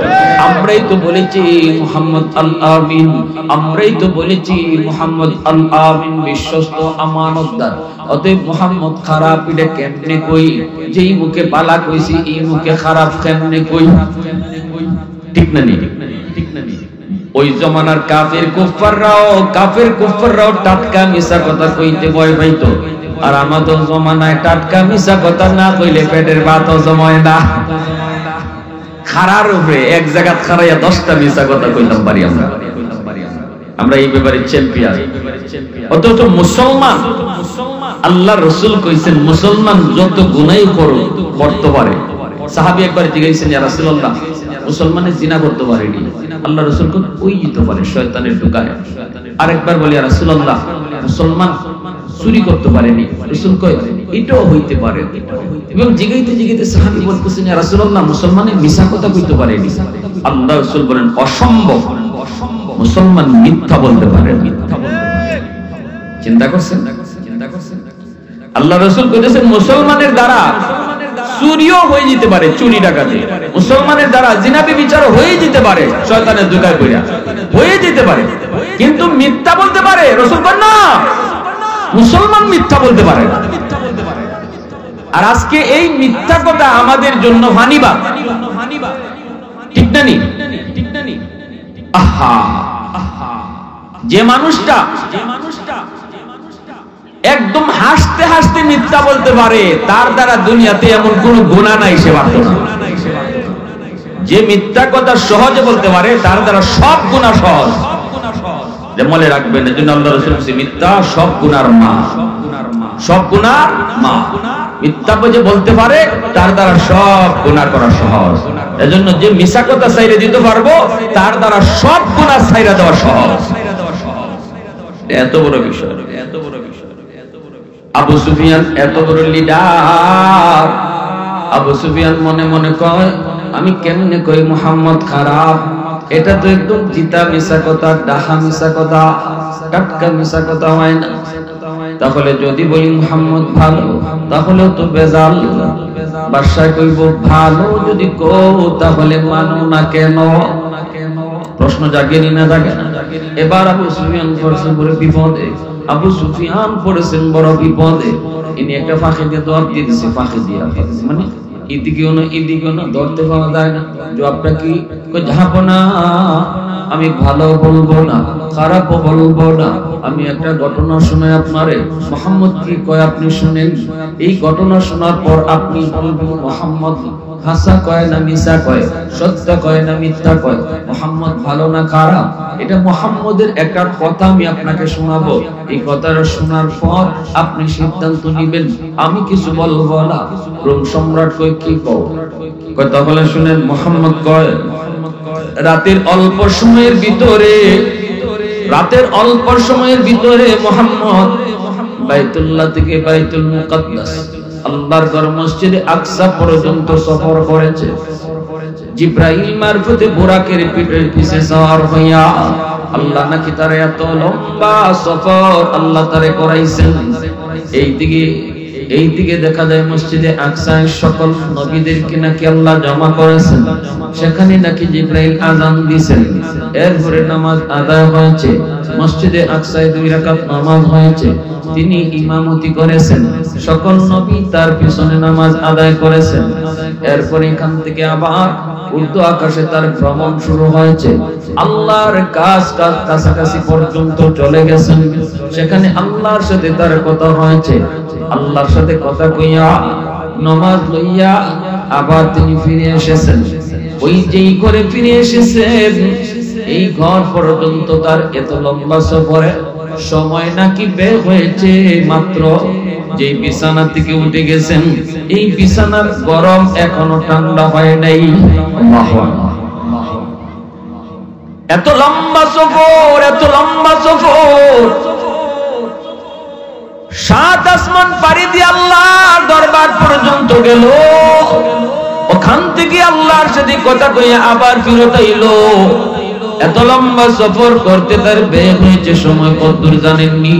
আমরাই তো বলেছি মুহাম্মদ আল আমিন, আমরাই তো বলেছি মুহাম্মদ আল আমিন বিশ্বস্ত, আমানতদার। অতএব মুহাম্মদ খারাপ এটা কেমনে কই? যেই মুখে বালা কইছি এই মুখে খারাপ কেমনে কই? ঠিক না? ঠিক না? ওই জমানার কাফের কুফাররাও টাটকা মিশা কথা কইতে ভয় পাইতো। আর আমাদের জমানায় টাটকা মিশা কথা না কইলে পেটের ভাতও জমায় না। খারার উপরে এক জায়গা খারাইয়া 10টা মিশা কথা কইতাম পারি আমরা এই ব্যাপারে চ্যাম্পিয়ন। অথচ মুসলমান, আল্লাহ রাসূল কইছেন মুসলমান যত গুনাহই করতে পারে। সাহাবী একবার জিজ্ঞাসা ইয়া রাসূলুল্লাহ, মুসলমানে জিনা করতে পারেনি? আল্লাহ রাসূল কই ওই তো পারে, শয়তানের ঢুকায়। আরেকবার বলি ইয়া রাসূলুল্লাহ, মুসলমান চুরি করতে পারেনি? রাসূল কই এটাও হইতে পারে। এবং জিগাইতে সাহাবী বলতেছেন ইয়া রাসূলুল্লাহ, মুসলমানে মিছা কথা কইতে পারেনি? আল্লাহ রাসূল বলেন অসম্ভব, মুসলমান মিথ্যা বলতে পারে। চিন্তা করছেন? আল্লাহ রাসূল কইতেছেন মুসলমানের দ্বারা চুরিও হয়ে যেতে পারে, চুরি ডাকাতি। মুসলমানের দ্বারা জিনা ব্যভিচার হয়ে যেতে পারে, শয়তানের ধোঁকায় পড়া হয়ে যেতে পারে, কিন্তু মিথ্যা বলতে পারে? রাসূল বলেন না, মুসলমান মিথ্যা বলতে পারে না। আর আজকে এই মিথ্যা কথা আমাদের জন্য হানিবা। ঠিক না? আহা, যে মানুষটা একদম হাসতে হাসতে মিথ্যা বলতে পারে, তার দ্বারা দুনিয়াতে এমন কোন গুনাহ নাই সে পারত না। যে মিথ্যা কথা সহজে বলতে পারে, তার দ্বারা সব গুনাহ সহজ। যে মনে রাখবেন, এজন্য আল্লাহ রাসূল বলেছেন মিথ্যা সব গুনার মা, সব গুনার মা। মিথ্যা যে বলতে পারে, তার দ্বারা সব গুনাহ করা সহজ। এজন্য যে মিছা কথা ছাইরে দিতে পারবো, তার দ্বারা সব গুনাহ ছাইরা দেওয়া সহজ। এত বড় বিষয়, এত বড় বিষয়। আবু সুফিয়ান এত বড় লিডার। আবু সুফিয়ান মনে মনে কয়, আমি কেমনে কই মুহাম্মদ খারাপ? এটা তো একদম জিতা মিছা কথা, ডাহা মিছা কথা, টাটকা মিছা কথা হয় না। তাহলে যদি বলি মুহাম্মদ ভালো, তাহলেও তো বেজাল। বাদশাহ কইব ভালো যদি কও, তাহলে মানো না কেন? প্রশ্ন জাগেনি না জাগে না? এবার আবু সুফিয়ান পড়ছেন বড় বিপদে। আবু সুফিয়ান পড়েছেন বড় বিপদে। ইনি একটা ফাঁকি দিয়ে জবাব দিয়ে দিচ্ছে, ফাঁকি দিয়া, মানে এদিকেও না এদিকেও না, ধরতে পাওয়া যায় না। জবাবটা কি? যাবো না, আমি ভালো বলবো না, খারাপও বলবো না। আমি একটা ঘটনা শুনে আপনারে, মুহাম্মদ কি কয় আপনি শুনেন। এই ঘটনা শোনার পর আপনি বলবেন মুহাম্মদ হাসা কয় না মিছা কয়, সত্য কয় না মিথ্যা কয়, মুহাম্মদ ভালো না খারাপ। এটা মুহাম্মদের একটা কথা আমি আপনাকে শোনাবো। এই কথাটা শোনার পর আপনি সিদ্ধান্ত নেবেন। আমি কিছু বলবো না। রোম সম্রাট কয় কি কও? কয় তাহলে শুনেন। মুহাম্মদ কয় রাতের অল্প সময়ের ভিতরে মুহাম্মদ বাইতুল্লাহ থেকে বাইতুল মুকাদ্দাস, আল্লাহর ঘর মসজিদে আকসা পর্যন্ত সফর করেছে। জিব্রাইল মারফতে বুরাকের পিঠের পিছে সওয়ার হইয়া আল্লাহ নাকি তার এত লম্বা সফর আল্লাহ তারে করাইছেন। এইদিকে এই দিকে দেখা যায় মসজিদে আকসায় সকল নবীদেরকে নাকি আল্লাহ জমা করেছেন, সেখানে নাকি জিবরাইল আযান দিয়েছেন, এরপরে নামাজ আদায় হয়েছে, মসজিদে আকসায় 2 রাকাত নামাজ হয়েছে, তিনি ইমামতি করেছেন, সকল নবী তার পিছনে নামাজ আদায় করেছেন। এরপর এখান থেকে আবার উর্দু আকাশে তার ভ্রমণ শুরু হয়েছে, আল্লাহর কাছাকাছি পর্যন্ত চলে গেছেন, সেখানে আল্লাহর সাথে তার কথা হয়েছে, আল্লাহর সাথে কথা কইয়া নামাজ লইয়া আবার তিনি ফিরে এসেছেন। ওই যেই করে ফিরে এসেছেন, এই ঘর পর্যন্ত তার এত লম্বা সফরে সময় নাকি বের হয়েছে মাত্র যে বিছানা থেকে উঠে গেছেন, এই বিছানার গরম এখনো ঠান্ডা হয় নাই। এত লম্বা সফর, এত লম্বা সফর, 7 আসমান পাড়ি দিয়ে আল্লাহর দরবার পর্যন্ত গেল, ওখান থেকে আল্লাহর সাথে কথা কইয়া আবার ফিরত আইলো। এত লম্বা সফর করতে তার ব্যয় হয়েছে সময় কতদূর জানেননি?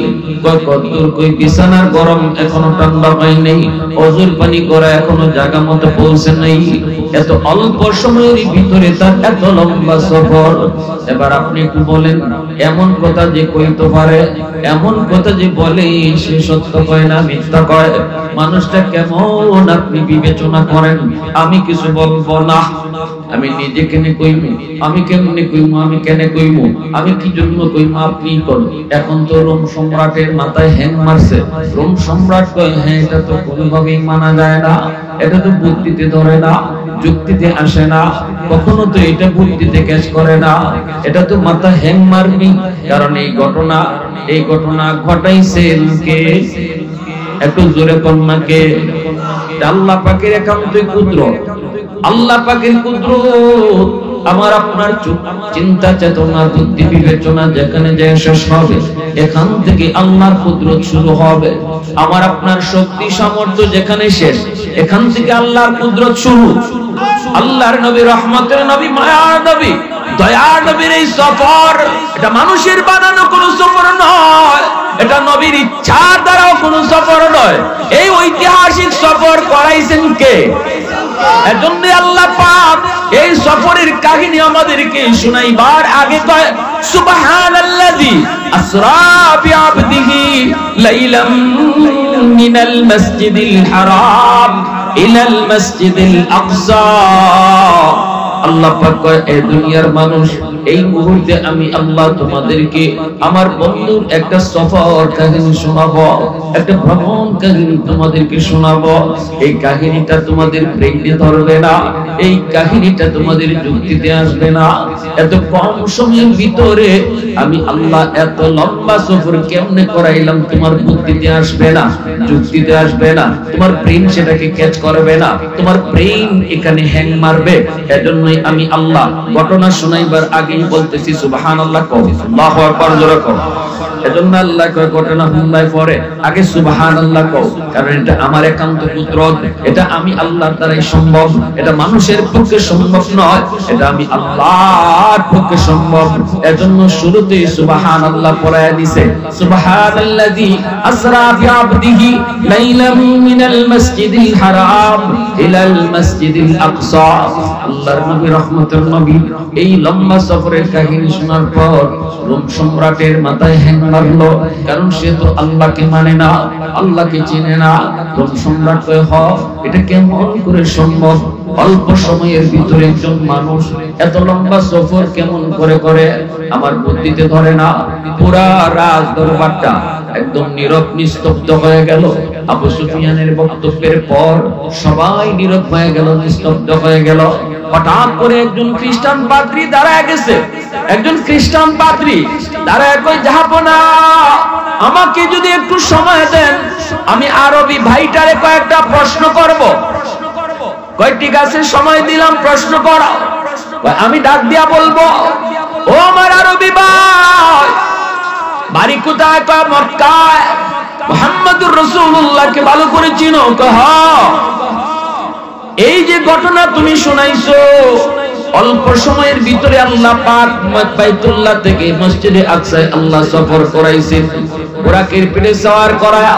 কতদূর? কই বিছানার গরম এখনো ঠান্ডা হয় নাই, ওযুর পানি করা এখনো জায়গা মতো পৌঁছে নাই, এত অল্প সময়ের ভিতরে তার এত লম্বা সফর। এবার আপনি একটু বলেন, এমন কথা যে কইতে পারে, এমন কথা যে বলে সে সত্য কয় না মিথ্যা কয়, মানুষটা কেমন আপনি বিবেচনা করেন। আমি কিছু বলবো না, আমি নিজে কেনে কইব, আমি কেমনে কইব, আমি কেনে কইব, আমি কি জন্য কইব, আপনি কোন। এখন তো রোম সম্রাটের মাথায় হ্যাং মারছে, রোম সম্রাট কয় হ্যাঁ এটা তো কোনোভাবেই মানা যায় না, এটা তো বুদ্ধিতে ধরে না, যুক্তিতে আসে না, কখনো তো এটা বুদ্ধিতে ক্যাচ করে না, এটা তো মাথা হ্যাং মারবি। কারণ এই ঘটনা ঘটাইছেন কে? একটু জোরে কন্যাকে। আল্লাহ পাকের একান্তই কুদরত, আল্লাহ পাকের কুদরত। আমার আপনার চিন্তা চেতনা বুদ্ধি বিবেচনা যেখানে যে শেষ হবে, এখান থেকে আল্লাহর কুদরত শুরু হবে। আমার আপনার শক্তি সামর্থ্য যেখানে শেষ, এখান থেকে আল্লাহর কুদরত শুরু। আল্লাহর নবী, রহমতের নবী, মায়ার নবী, দয়ার নবীর এই সফর, এটা মানুষের বানানো কোনো সফর নয়, এটা নবীর ইচ্ছার দ্বারাও কোনো সফর নয়। এই ঐতিহাসিক সফর করাইছেন কে? এজন্য আল্লাহ পাক এই সফরের কাহিনী আমাদেরকে শুনাইবার আগে কয় সুবহানাল্লাযী আসরা বিআবদিহি লাইলাম মিনাল মাসজিদিল হারাম ইলাল মাসজিদিল আকসা। আল্লাহ পাক কয়, এই দুনিয়ার মানুষ, এই মুহূর্তে আমি আল্লাহ তোমাদেরকে আমার বন্ধুর একটা সফর কাহিনী শোনাবো, একটা ভ্রমণ কাহিনী তোমাদেরকে শোনাবো। এই কাহিনীটা তোমাদের ব্রেইনে ধরবে না, এই কাহিনীটা তোমাদের যুক্তিতে আসবে না। এত কম সময়ের ভিতরে আমি আল্লাহ এত লম্বা সফর কেমনে করাইলাম তোমার বুদ্ধিতে আসবে না, যুক্তিতে আসবে না, তোমার ব্রেইন সেটাকে ক্যাচ করবে না, তোমার ব্রেইন এখানে হ্যাং মারবে। এজন্যই আমি আল্লাহ ঘটনা শোনাইবার আগেই বলতেছি সুবহানাল্লাহ কও, আল্লাহু আকবার জোরে কও। এজন্য আল্লাহ কয় ঘটনা শুনলাই পরে আগে সুবহানাল্লাহ কও, কারণ এটা আমার একান্ত কুদরত, এটা আমি আল্লাহর দ্বারাই সম্ভব, এটা মানুষের পক্ষে সম্ভব নয়, এটা আমি আল্লাহর পক্ষে সম্ভব। এজন্য শুরুতেই সুবহানাল্লাহ পড়ায়া দিয়েছে, সুবহানাল্লাযী আসরা বিআবদিহি লাইলাম মিনাল মাসজিদিল হারাম ইলাল মাসজিদিল আকসা। আল্লাহর নবী, রহমতের নবী, এই লম্বা সফরের কাহিনী শোনার পর রোম সম্রাটের মাথায় হ্যাং মারলো, কারণ সে তো আল্লাহকে মানে না, আল্লাহকে চেনে না। রোম সম্রাট কয়, এটা কেমন করে সম্ভব? অল্প সময়ের ভিতরে একজন মানুষ এত লম্বা সফর কেমন করে করে? আমার বুদ্ধিতে ধরে না। পুরা রাজ দরবারটা একদম নীরব নিস্তব্ধ হয়ে গেল। আবু সুফিয়ানের বক্তব্যের পর সবাই নীরব হয়ে গেল, নিস্তব্ধ হয়ে গেল। হঠাৎ করে একজন খ্রিস্টান পাদ্রী দাঁড়ায় গেছে, একজন খ্রিস্টান পাদ্রী দাঁড়ায় কয়, জাহাপনা, আমাকে যদি একটু সময় দেন, আমি আরবি ভাইটারে কয়েকটা প্রশ্ন করব। কয় ঠিক আছে, সময় দিলাম, প্রশ্ন করো। আমি ডাক দিয়া বলবো, ও আমার আরবি ভাই, বাড়ি কোথায়? কয় মক্কায়। মুহাম্মদুর রাসূলুল্লাহকে ভালো করে চিনো? কয় হ্যাঁ। এই যে ঘটনা তুমি শোনাইছো, অল্প সময়ের ভিতরে আল্লাহ পাক বাইতুল্লাহ থেকে মসজিদে আকসায় আল্লাহ সফর করাইছেন। বুরাকের পিঠে সওয়ার করায়া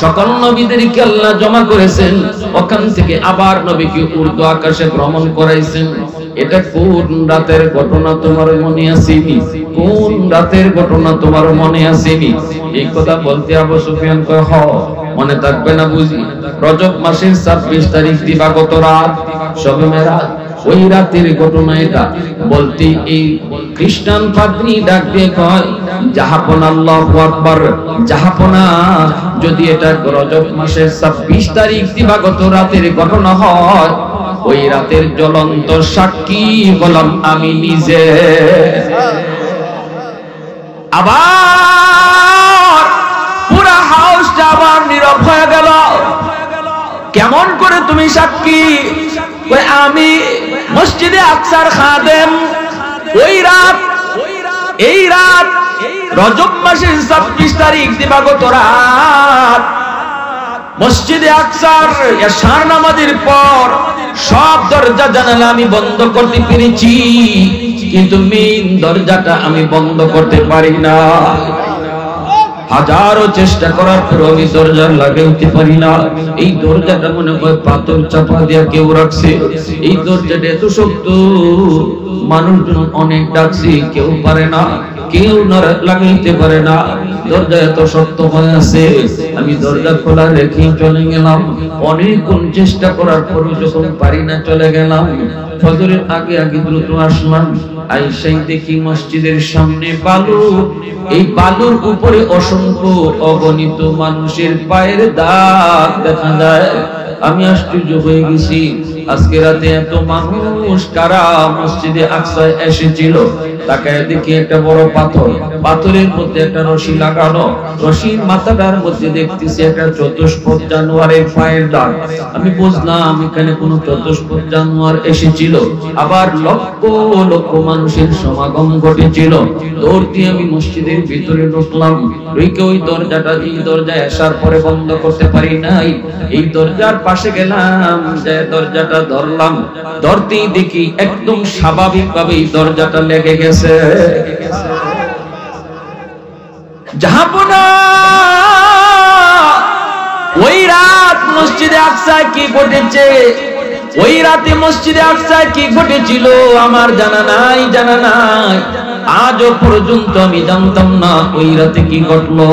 সকল নবীদেরকে আল্লাহ জমা করেছেন। ওখান থেকে আবার নবীকে উর্দু আকাশে ভ্রমণ করাইছেন। এটা কোন রাতের ঘটনা তোমার মনে আসেনি? কোন রাতের ঘটনা তোমার মনে আসেনি? এই কথা বলতে আবু সুফিয়ান কয়, হ মনে থাকবে না বুঝি? রজব মাসের 26 তারিখ দিবাগত রাত শবে মেরাজ, ওই রাতের ঘটনা এটা। বলতে এই খ্রিস্টান পাদ্রী ডাক দিয়ে কয়, জাহাপনা, আল্লাহু আকবার, জাহাপনা, যদি এটা রজব মাসের 26 তারিখ দিবাগত রাতের ঘটনা হয়, ওই রাতের জ্বলন্ত সাক্ষী হলাম আমি নিজে। আবার পুরা হাউসটা আবার নীরব হয়ে গেল। কেমন করে তুমি সাক্ষী? আমি মসজিদে আকসার খাদেম। ওই রাত, এই রাত রজব মাসের 26 তারিখ দিবাগত রাত মসজিদে আকসার এশার নামাজের পর সব দরজা জানালা আমি বন্ধ করতে পেরেছি, কিন্তু মেইন দরজাটা আমি বন্ধ করতে পারি না। হাজারো চেষ্টা করার পর আমি দরজার লাগাইতে পারি না। এই দরজাটা মনে হয় পাথর চাপা দিয়া কেউ রাখছে। এই দরজাটা এত শক্ত, মানুষজন অনেক ডাকছি, কেউ পারে না, কেউ লাগাইতে পারে না। দরজা এত শক্ত হয়ে আছে। আমি দরজা খোলা রেখে চলে গেলাম। অনেকক্ষণ চেষ্টা করার পর যখন পারি না চলে গেলাম। ফজরের আগে আগে দ্রুত আসলাম। আইসাই দেখি মসজিদের সামনে বালু, এই বালুর উপরে অসংখ্য অগণিত মানুষের পায়ের দাগ দেখা যায়। আমি আশ্চর্য হয়ে গেছি, আজকে রাতে এত মানুষ কারা মসজিদে আকসায় এসেছিল। তাকায় দেখি একটা বড় পাথর, পাথরের মধ্যে একটা রশি লাগানো, রশির মাথাটার মধ্যে দেখতেছি একটা চতুষ্পদ জানোয়ারের পায়ের দাগ। আমি বুঝলাম এখানে কোন চতুষ্পদ জানোয়ার এসেছিল। আবার লক্ষ লক্ষ মানুষের সমাগম ঘটেছিল। দৌড় দিয়ে আমি মসজিদের ভিতরে ঢুকলাম। ওই দরজাটা, এই দরজায় আসার পরে বন্ধ করতে পারি নাই। এই দরজার পাশে গেলাম, যে দরজাটা ধরলাম, ধরতেই দেখি একদম স্বাভাবিক ভাবে এই দরজাটা লেগে গেছে। জাহাপনা, ওই রাত মসজিদে আকসায় কি ঘটেছে, ওই রাতে মসজিদে আকসায় কি ঘটেছিল আমার জানা নাই, জানা নাই। আজও পর্যন্ত আমি জানতাম না ওই রাতে কি ঘটলো।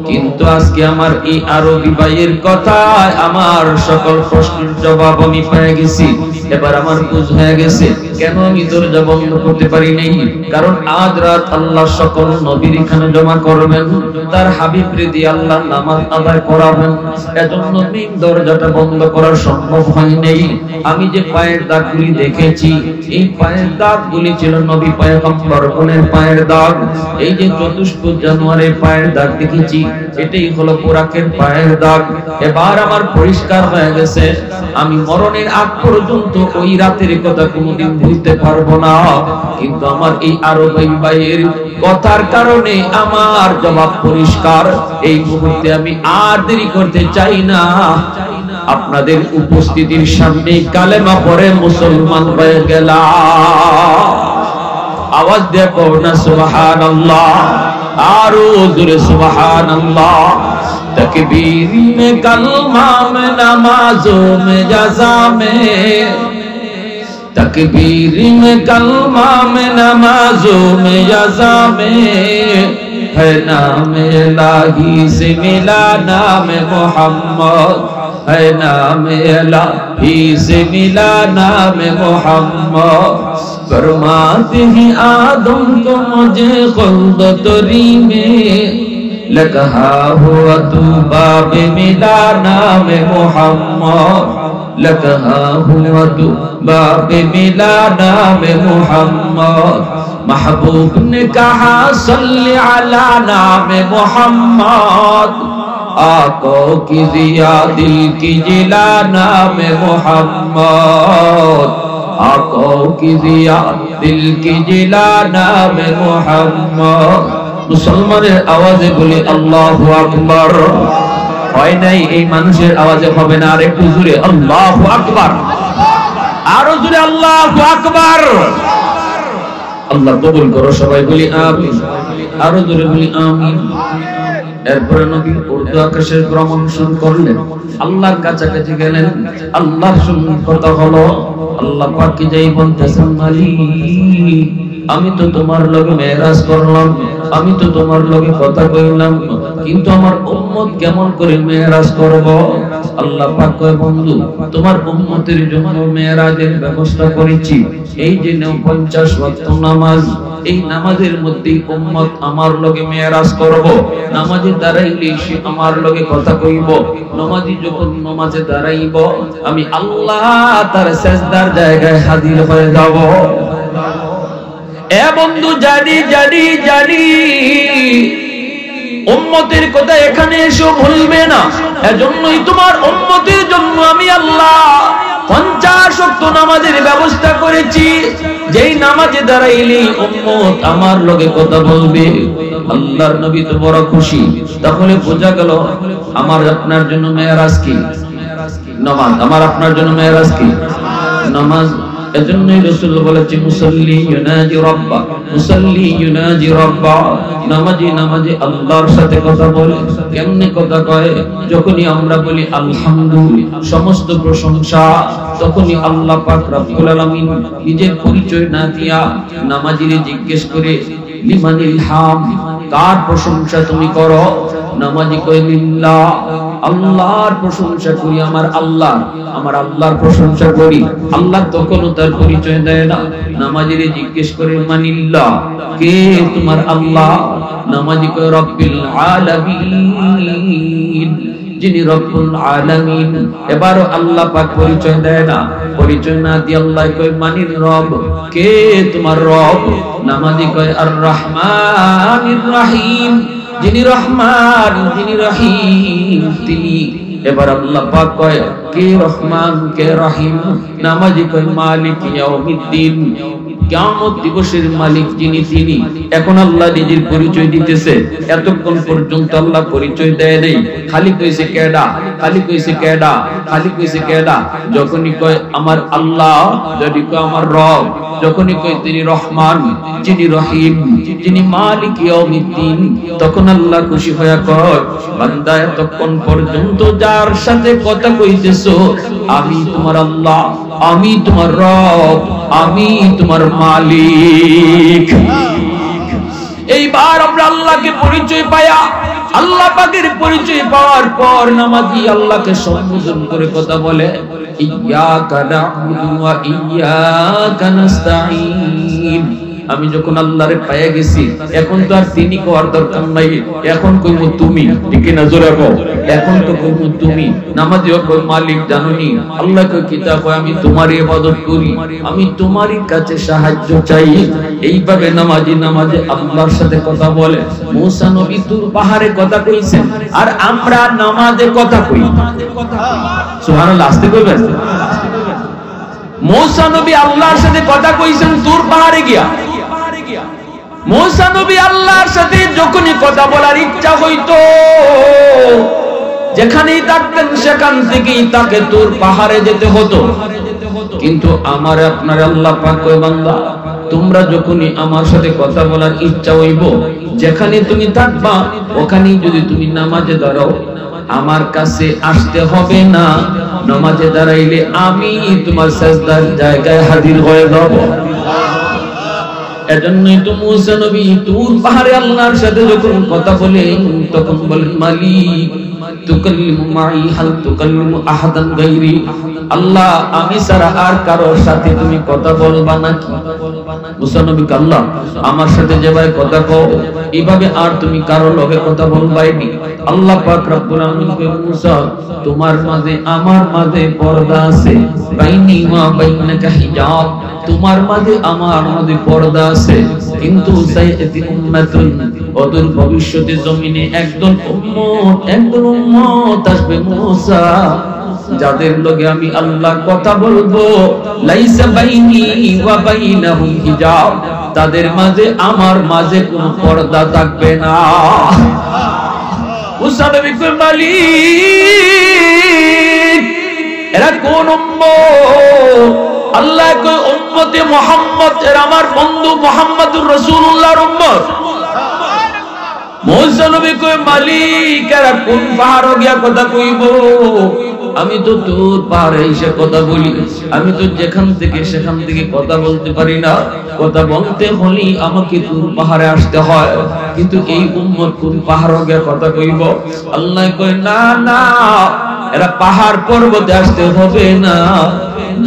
কিন্তু আজকে আমার এই আরবি ভাইয়ের কথায় আমার সকল প্রশ্নের জবাব আমি পেয়ে গেছি। এবার আমার বুঝ হয়ে গেছে কেন আমি দরজা বন্ধ করতে পারি নাই। কারণ আজ রাত আল্লাহ সকল নবীর এখানে জমা করবেন, তার হাবিব দিয়ে আল্লাহ নামাজ আদায় করাবেন। এজন্য মেইন দরজাটা বন্ধ করা সম্ভব হয় নাই। আমি যে পায়ের দাগগুলি দেখেছি, এই পায়ের দাগগুলি ছিল নবী পয়গম্বরের পায়ের দাগ। এই যে চতুষ্পদ জানোয়ারের পায়ের দাগ দেখেছি, এটাই হলো বুরাকের পায়ের দাগ। এবার আমার পরিষ্কার হয়ে গেছে, আমি মরণের আগ পর্যন্ত ওই রাতের কথা কোনোদিন ভুলতে পারবো না। কিন্তু আমার এই আরবি ভাইয়ের কথার কারণে আমার জবাব পরিষ্কার। এই মুহূর্তে আমি আর দেরি করতে চাই না। আপনাদের উপস্থিতির সামনে কালেমা পড়ে মুসলমান হয়ে গেলাম। আওয়াজ দিয়ে পড়ো না সুবহানাল্লাহ, आरो जुरे सुबहान अल्लाह। तकबीर में कलमा में नमाजों में जज़ा में, तकबीर में कलमा में नमाजों में जज़ा में, है नाम इलाही से मिला नाम मोहम्मद, है नाम इलाही से मिला नाम मोहम्मद। फरमाते हैं आदम को मुझे खुल्द तरी में, लगा हुआ तू बाब मिला नाम मोहम्मद, लगा हुआ तू बाब मिला नाम मोहम्मद। महबूब ने कहा सल्ली अला नाम मोहम्मद, आको की जिया दिल की जिला नाम मोहम्मद, आको की जिया दिल की जिला नाम मोहम्मद। मुसलमाনের আওয়াজে বলি আল্লাহু আকবার। হয় নাই এই মানুষের আওয়াজে হবে না, আর একটু জোরে আল্লাহু আকবার। আরো জোরে আল্লাহু আকবার। আল্লাহ কবুল করো, সবাই বলি আমিন, আরো জোরে বলি আমিন। এরপরে নবী উর্দু আকাশের ভ্রমণ শুরু করলেন, আল্লাহর কাছাকাছি গেলেন। আল্লাহর সঙ্গে কথা হলো, আল্লাহ পাক কি যাই বলতেছেন, মালিক আমি তো তোমার লগে মেরাজ করলাম, আমি তো তোমার লগে কথা কইলাম, কিন্তু আমার উম্মত কেমন করে মেরাজ করব? আল্লাহ পাক কয়, বন্ধু তোমার উম্মতের জন্য মেরাজের ব্যবস্থা করেছি। এই যে 50 ওয়াক্ত নামাজ, এই নামাজের মধ্যে উম্মত আমার লগে মেরাজ করব। নামাজে দাঁড়াইলে সে আমার লগে কথা কইব। নামাজি যখন নামাজে দাঁড়াইব, আমি আল্লাহ তার সিজদার জায়গায় হাজির হয়ে যাব। এ বন্ধু জানি জানি জানি উম্মতের কথা এখানে এসে ভুলবে না। এজন্যই তোমার উম্মতের জন্য আমি আল্লাহ 50 ওয়াক্ত নামাজের ব্যবস্থা করেছি। যেই নামাজে দাঁড়াইলে উম্মত আমার লগে কথা বলবে। আল্লাহর নবী তো বড় খুশি। তাহলে বোঝা গেল আমার আপনার জন্য মেরাজ কি? নামাজ। আমার আপনার জন্য মেরাজ কি? নামাজ। এজন্যই রাসূল বলেছেন, মুসাল্লি ইউনাজি রাব্বা, মুসাল্লি ইউনাজি রাব্বা। নামাজি নামাজি আল্লাহর সাথে কথা বলে। কেমনে কথা কয়? যখনই আমরা বলি আলহামদুলিল্লাহ, সমস্ত প্রশংসা, তখনই আল্লাহ পাক রব্বুল আলামিন নিজের পরিচয় না দিয়া নামাজিরে জিজ্ঞেস করে, লিমানিল হাম, কার প্রশংসা তুমি করো? নামাজি কয়, লিল্লাহ, আল্লাহর প্রশংসা করি, আমার আল্লাহ, আমার আল্লাহর প্রশংসা করি। আল্লাহ তখনও তার পরিচয় দেয় না। নামাজিরে জিজ্ঞেস করে, মানিল্লাহ, কে তোমার আল্লাহ? নামাজি কয়, রব্বিল আলামিন, যিনি রব্বুল আলামিন। এবারও আল্লাহ পাক পরিচয় দেয় না। পরিচয় না দিয়ে আল্লাহ কয়, মানির রব, কে তোমার রব? নামাজি কয়, আর রহমানির রহিম, যিনি রহমান, যিনি রহিম তিনি। এবার আল্লাহ পাক কয়, কে রহমান, কে রহিম? নামাজি কয়, মালিক ইয়াউমিদ্দিন, কিয়ামত দিবসের মালিক যিনি তিনি। এখন আল্লাহ নিজের পরিচয় দিতেছে। এতক্ষণ পর্যন্ত আল্লাহ পরিচয় দেয় নাই, খালি কইছে কেডা, খালি কইছে কেডা, খালি কইছে কেডা। যখনই কয় আমার আল্লাহ, যদি কয় আমার রব, যখনই কয় তিনি রহমান, যিনি রহিম, যিনি মালিক ইয়াউমিদ্দিন, তখন আল্লাহ খুশি হয়ে কয়, বান্দা এতক্ষণ পর্যন্ত যার সাথে কথা কইতেছো, আমি তোমার আল্লাহ, আমি তোমার রব, আমি তোমার মালিক। এইবার আমরা আল্লাহকে পরিচয় পায়া, আল্লাহ পাকের পরিচয় পাওয়ার পর নামাজি আল্লাহকে সম্বোধন করে কথা বলে, ইয়্যাকা না'বুদু ওয়া ইয়্যাকা নাস্তাঈন। আমি যখন আল্লাহরে পাইয়া গেছি, এখন তো আর তিনি কোয়ার দরকার নাই, এখন কইমু তুমি। ঠিক না? জোরে কও, এখন তো কইমু তুমি। নামাজিও কই, মালিক জানোনি, আল্লাহ কই, কিতাব কই, আমি তোমারই ইবাদত করি, আমি তোমারই কাছে সাহায্য চাই। এইভাবে নামাজি নামাজে আল্লাহর সাথে কথা বলে। মুসা নবী তুর পাহাড়ে কথা কইছেন, আর আমরা নামাজে কথা কই। সুবহানাল্লাহ, আস্তে কইবেন। মুসা নবী আল্লাহর সাথে কথা কইছেন তুর পাহাড়ে গিয়া। মুসা নবী আল্লাহর সাথে যখনই কথা বলার ইচ্ছা হইতো, যেখানেই থাকতেন সেখান থেকেই তাকে তুর পাহাড়ে যেতে হতো। কিন্তু আমার আপনার আল্লাহ পাক কয়, বান্দা তোমরা যখনই আমার সাথে কথা বলার ইচ্ছা হইব, যেখানে তুমি থাকবা ওখানেই যদি তুমি নামাজে দাঁড়াও, আমার কাছে আসতে হবে না। নামাজে দাঁড়াইলে আমি তোমার সিজদার জায়গায় হাজির হয়ে যাব। এজন্যই তো মুসা নবী তুর পাহাড়ে আল্লাহর সাথে যখন কথা বলেন, তখন বলেন, মালিক তুকাল্লিমু মাই হাল তুকাল্লিমু আহাদান গায়রি। আল্লাহ, আমি ছাড়া আর কারোর সাথে তুমি কথা বলবা নাকি? মুসা নবী, আল্লাহ আমার সাথে যেভাবে কথা কও, এইভাবে আর তুমি কারোর লগে কথা বলবাইনি। আল্লাহ পাক রব্বুল আলামিন কয়, মুসা তোমার মাঝে আমার মাঝে পর্দা আছে, বাইনি ওয়া বাইনাকা হিজাব, তোমার মাঝে আমার মাঝে পর্দা আছে। কিন্তু সাইয়্যিদি উম্মাতুন, অদূর ভবিষ্যতে জমিনে একদল উম্মত আসবে মুসা, যাদের লগে আমি আল্লাহ কথা বলবো, লাইসা বাইনি ওয়া বাইনাহুম হিজাব, তাদের মাঝে আমার মাঝে কোনো পর্দা থাকবে না। মুসা নবী কয়, মালিক এরা কোন উম্মত? আল্লাহ কয় উম্মতে মুহাম্মদ এর আমার বন্ধু মুহাম্মদুর রাসূলুল্লাহর উম্মত। মুসা নবী কয় মালিক এরা কোন পাহাড়ে গিয়া কথা কইব? আমি তো তোর পাহাড়ে এসে কথা বলি, আমি তো যেখান থেকে সেখান থেকে কথা বলতে পারি না, কথা বলতে হলে আমাকে তোর পাহাড়ে আসতে হয়, কিন্তু এই উম্মত কোন পাহাড়ে গিয়া কথা কইব? আল্লাহ কয় না না, এরা পাহাড় পর্বতে আসতে হবে না,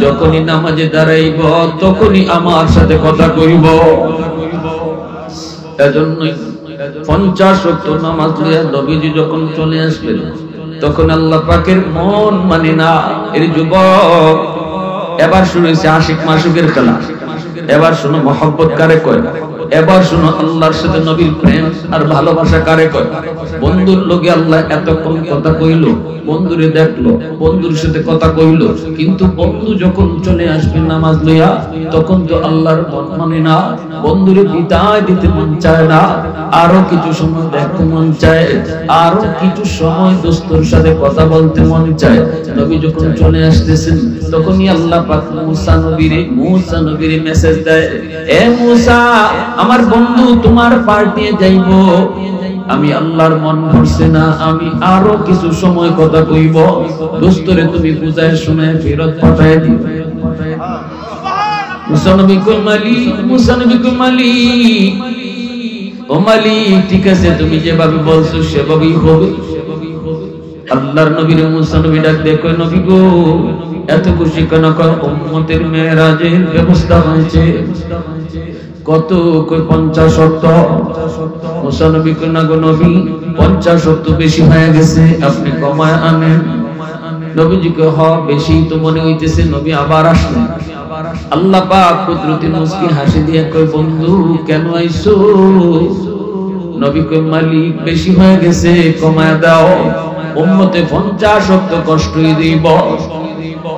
যখনই নামাজে দাঁড়াইব তখনই আমার সাথে কথা কইব। এজন্যই 50 ওয়াক্ত নামাজ লইয়া নবীজি যখন চলে আসলেন তখন আল্লাহ পাকের মন মানে না। এর যুবক, এবার শুনেছে আশিক মাসুকের খেলা, এবার শুনো মহব্বত কারে কয়, এবার শুনো আল্লাহর সাথে নবীর প্রেম আর ভালোবাসা কারে কয়। বন্ধুর লগে আল্লাহ এতক্ষণ কথা কইলো, বন্ধুরে দেখলো, বন্ধুর সাথে কথা কইলো, কিন্তু বন্ধু যখন চলে আসবে নামাজ লইয়া তখন তো আল্লাহর মন মানে না, বন্ধুরে বিদায় দিতে মন চায় না, আরো কিছু সময় দেখতে মন চায়, আরো কিছু সময় দোস্তর সাথে কথা বলতে মন চায়। নবী যখন চলে আসতেছেন তখনই আল্লাহ পাক মুসা নবীরে মেসেজ দেয়, এ মুসা আমার বন্ধু তোমার পার্টিতে যাইব, আমি আল্লাহর মন ভরছে না, আমি আরো কিছু সময় কথা কইব, দোস্তরে তুমি বুঝায় শুনায় ফেরত পাঠায় দিও। মুসা নবী কই মালিক, ও মালিক ঠিক আছে, তুমি যেভাবে বলছো সেভাবেই হবে। আল্লাহর নবীর মুসা নবী ডাক দিয়ে কয়, নবী গো এত খুশি কেন? উম্মতের মেরাজের ব্যবস্থা হয়েছে। কত? কই 50 ওয়াক্ত। মুসা নবী কই না গো নবী, 50 ওয়াক্ত বেশি হয়ে গেছে, আপনি কমায় আনেন। নবীজি কয় হ বেশি তো মনে হইতেছে। নবী আবার আসলেন, আল্লাহ পাক কুদরতি মুস্কি হাসি দিয়ে কয়, বন্ধু কেন আইছো? নবী কয় মালিক বেশি হয়ে গেছে, কমায় দাও, উম্মতে 50 ওয়াক্ত কষ্টই দিব।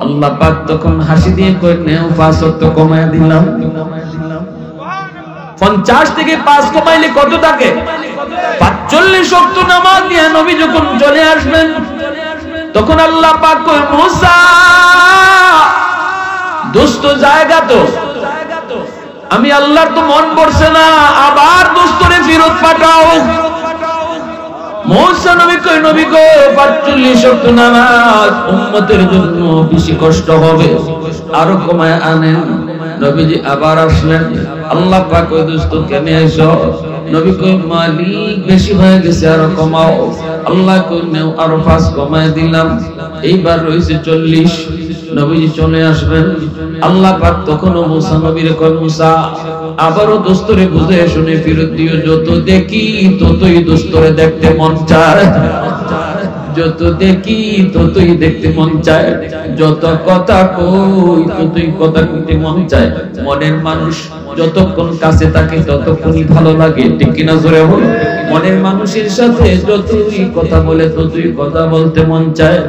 আল্লাহ পাক তখন হাসি দিয়ে কয়, নেও 5 ওয়াক্ত কমায় দিলাম। 50 থেকে 5 কমাইলে কত থাকে? 45 ওয়াক্ত নামাজ নিয়ে নবী যখন চলে আসবেন তখন আল্লাহ পাক কয়, মুসা দোস্ত জায়গা তো, আমি আল্লাহর তো মন পড়ছে না, আবার দোস্তরে ফেরত পাঠাও। মুসা নবী কই, নবী গো 45 ওয়াক্ত নামাজ উম্মতের জন্য বেশি কষ্ট হবে, আরো কমায় আনেন। নবীজি আবার আসলেন, আল্লাহ পাক কই, দোস্ত কেন আইছো? নবী কই মালিক বেশি হয়ে গেছে, আরো কমাও। আল্লাহ কই নেও আরো 5 কমায় দিলাম, এইবার রইছে 40। নবীজি চলে আসবেন, আল্লাহ পাক তখনও মুসা নবীরে কয়, মুসা আবারও দোস্তরে বুঝে শুনে ফেরত দিও, যত দেখি ততই দোস্তরে দেখতে মন চায়, যত দেখি ততই দেখতে মন চায়, যত কথা কই ততই কথা কইতে মন চায়। মনের মানুষ যতক্ষণ কাছে থাকে ততক্ষণই ভালো লাগে, ঠিক কিনা জোরে বল? মনের মানুষের সাথে যতই কথা বলে ততই কথা বলতে মন চায়।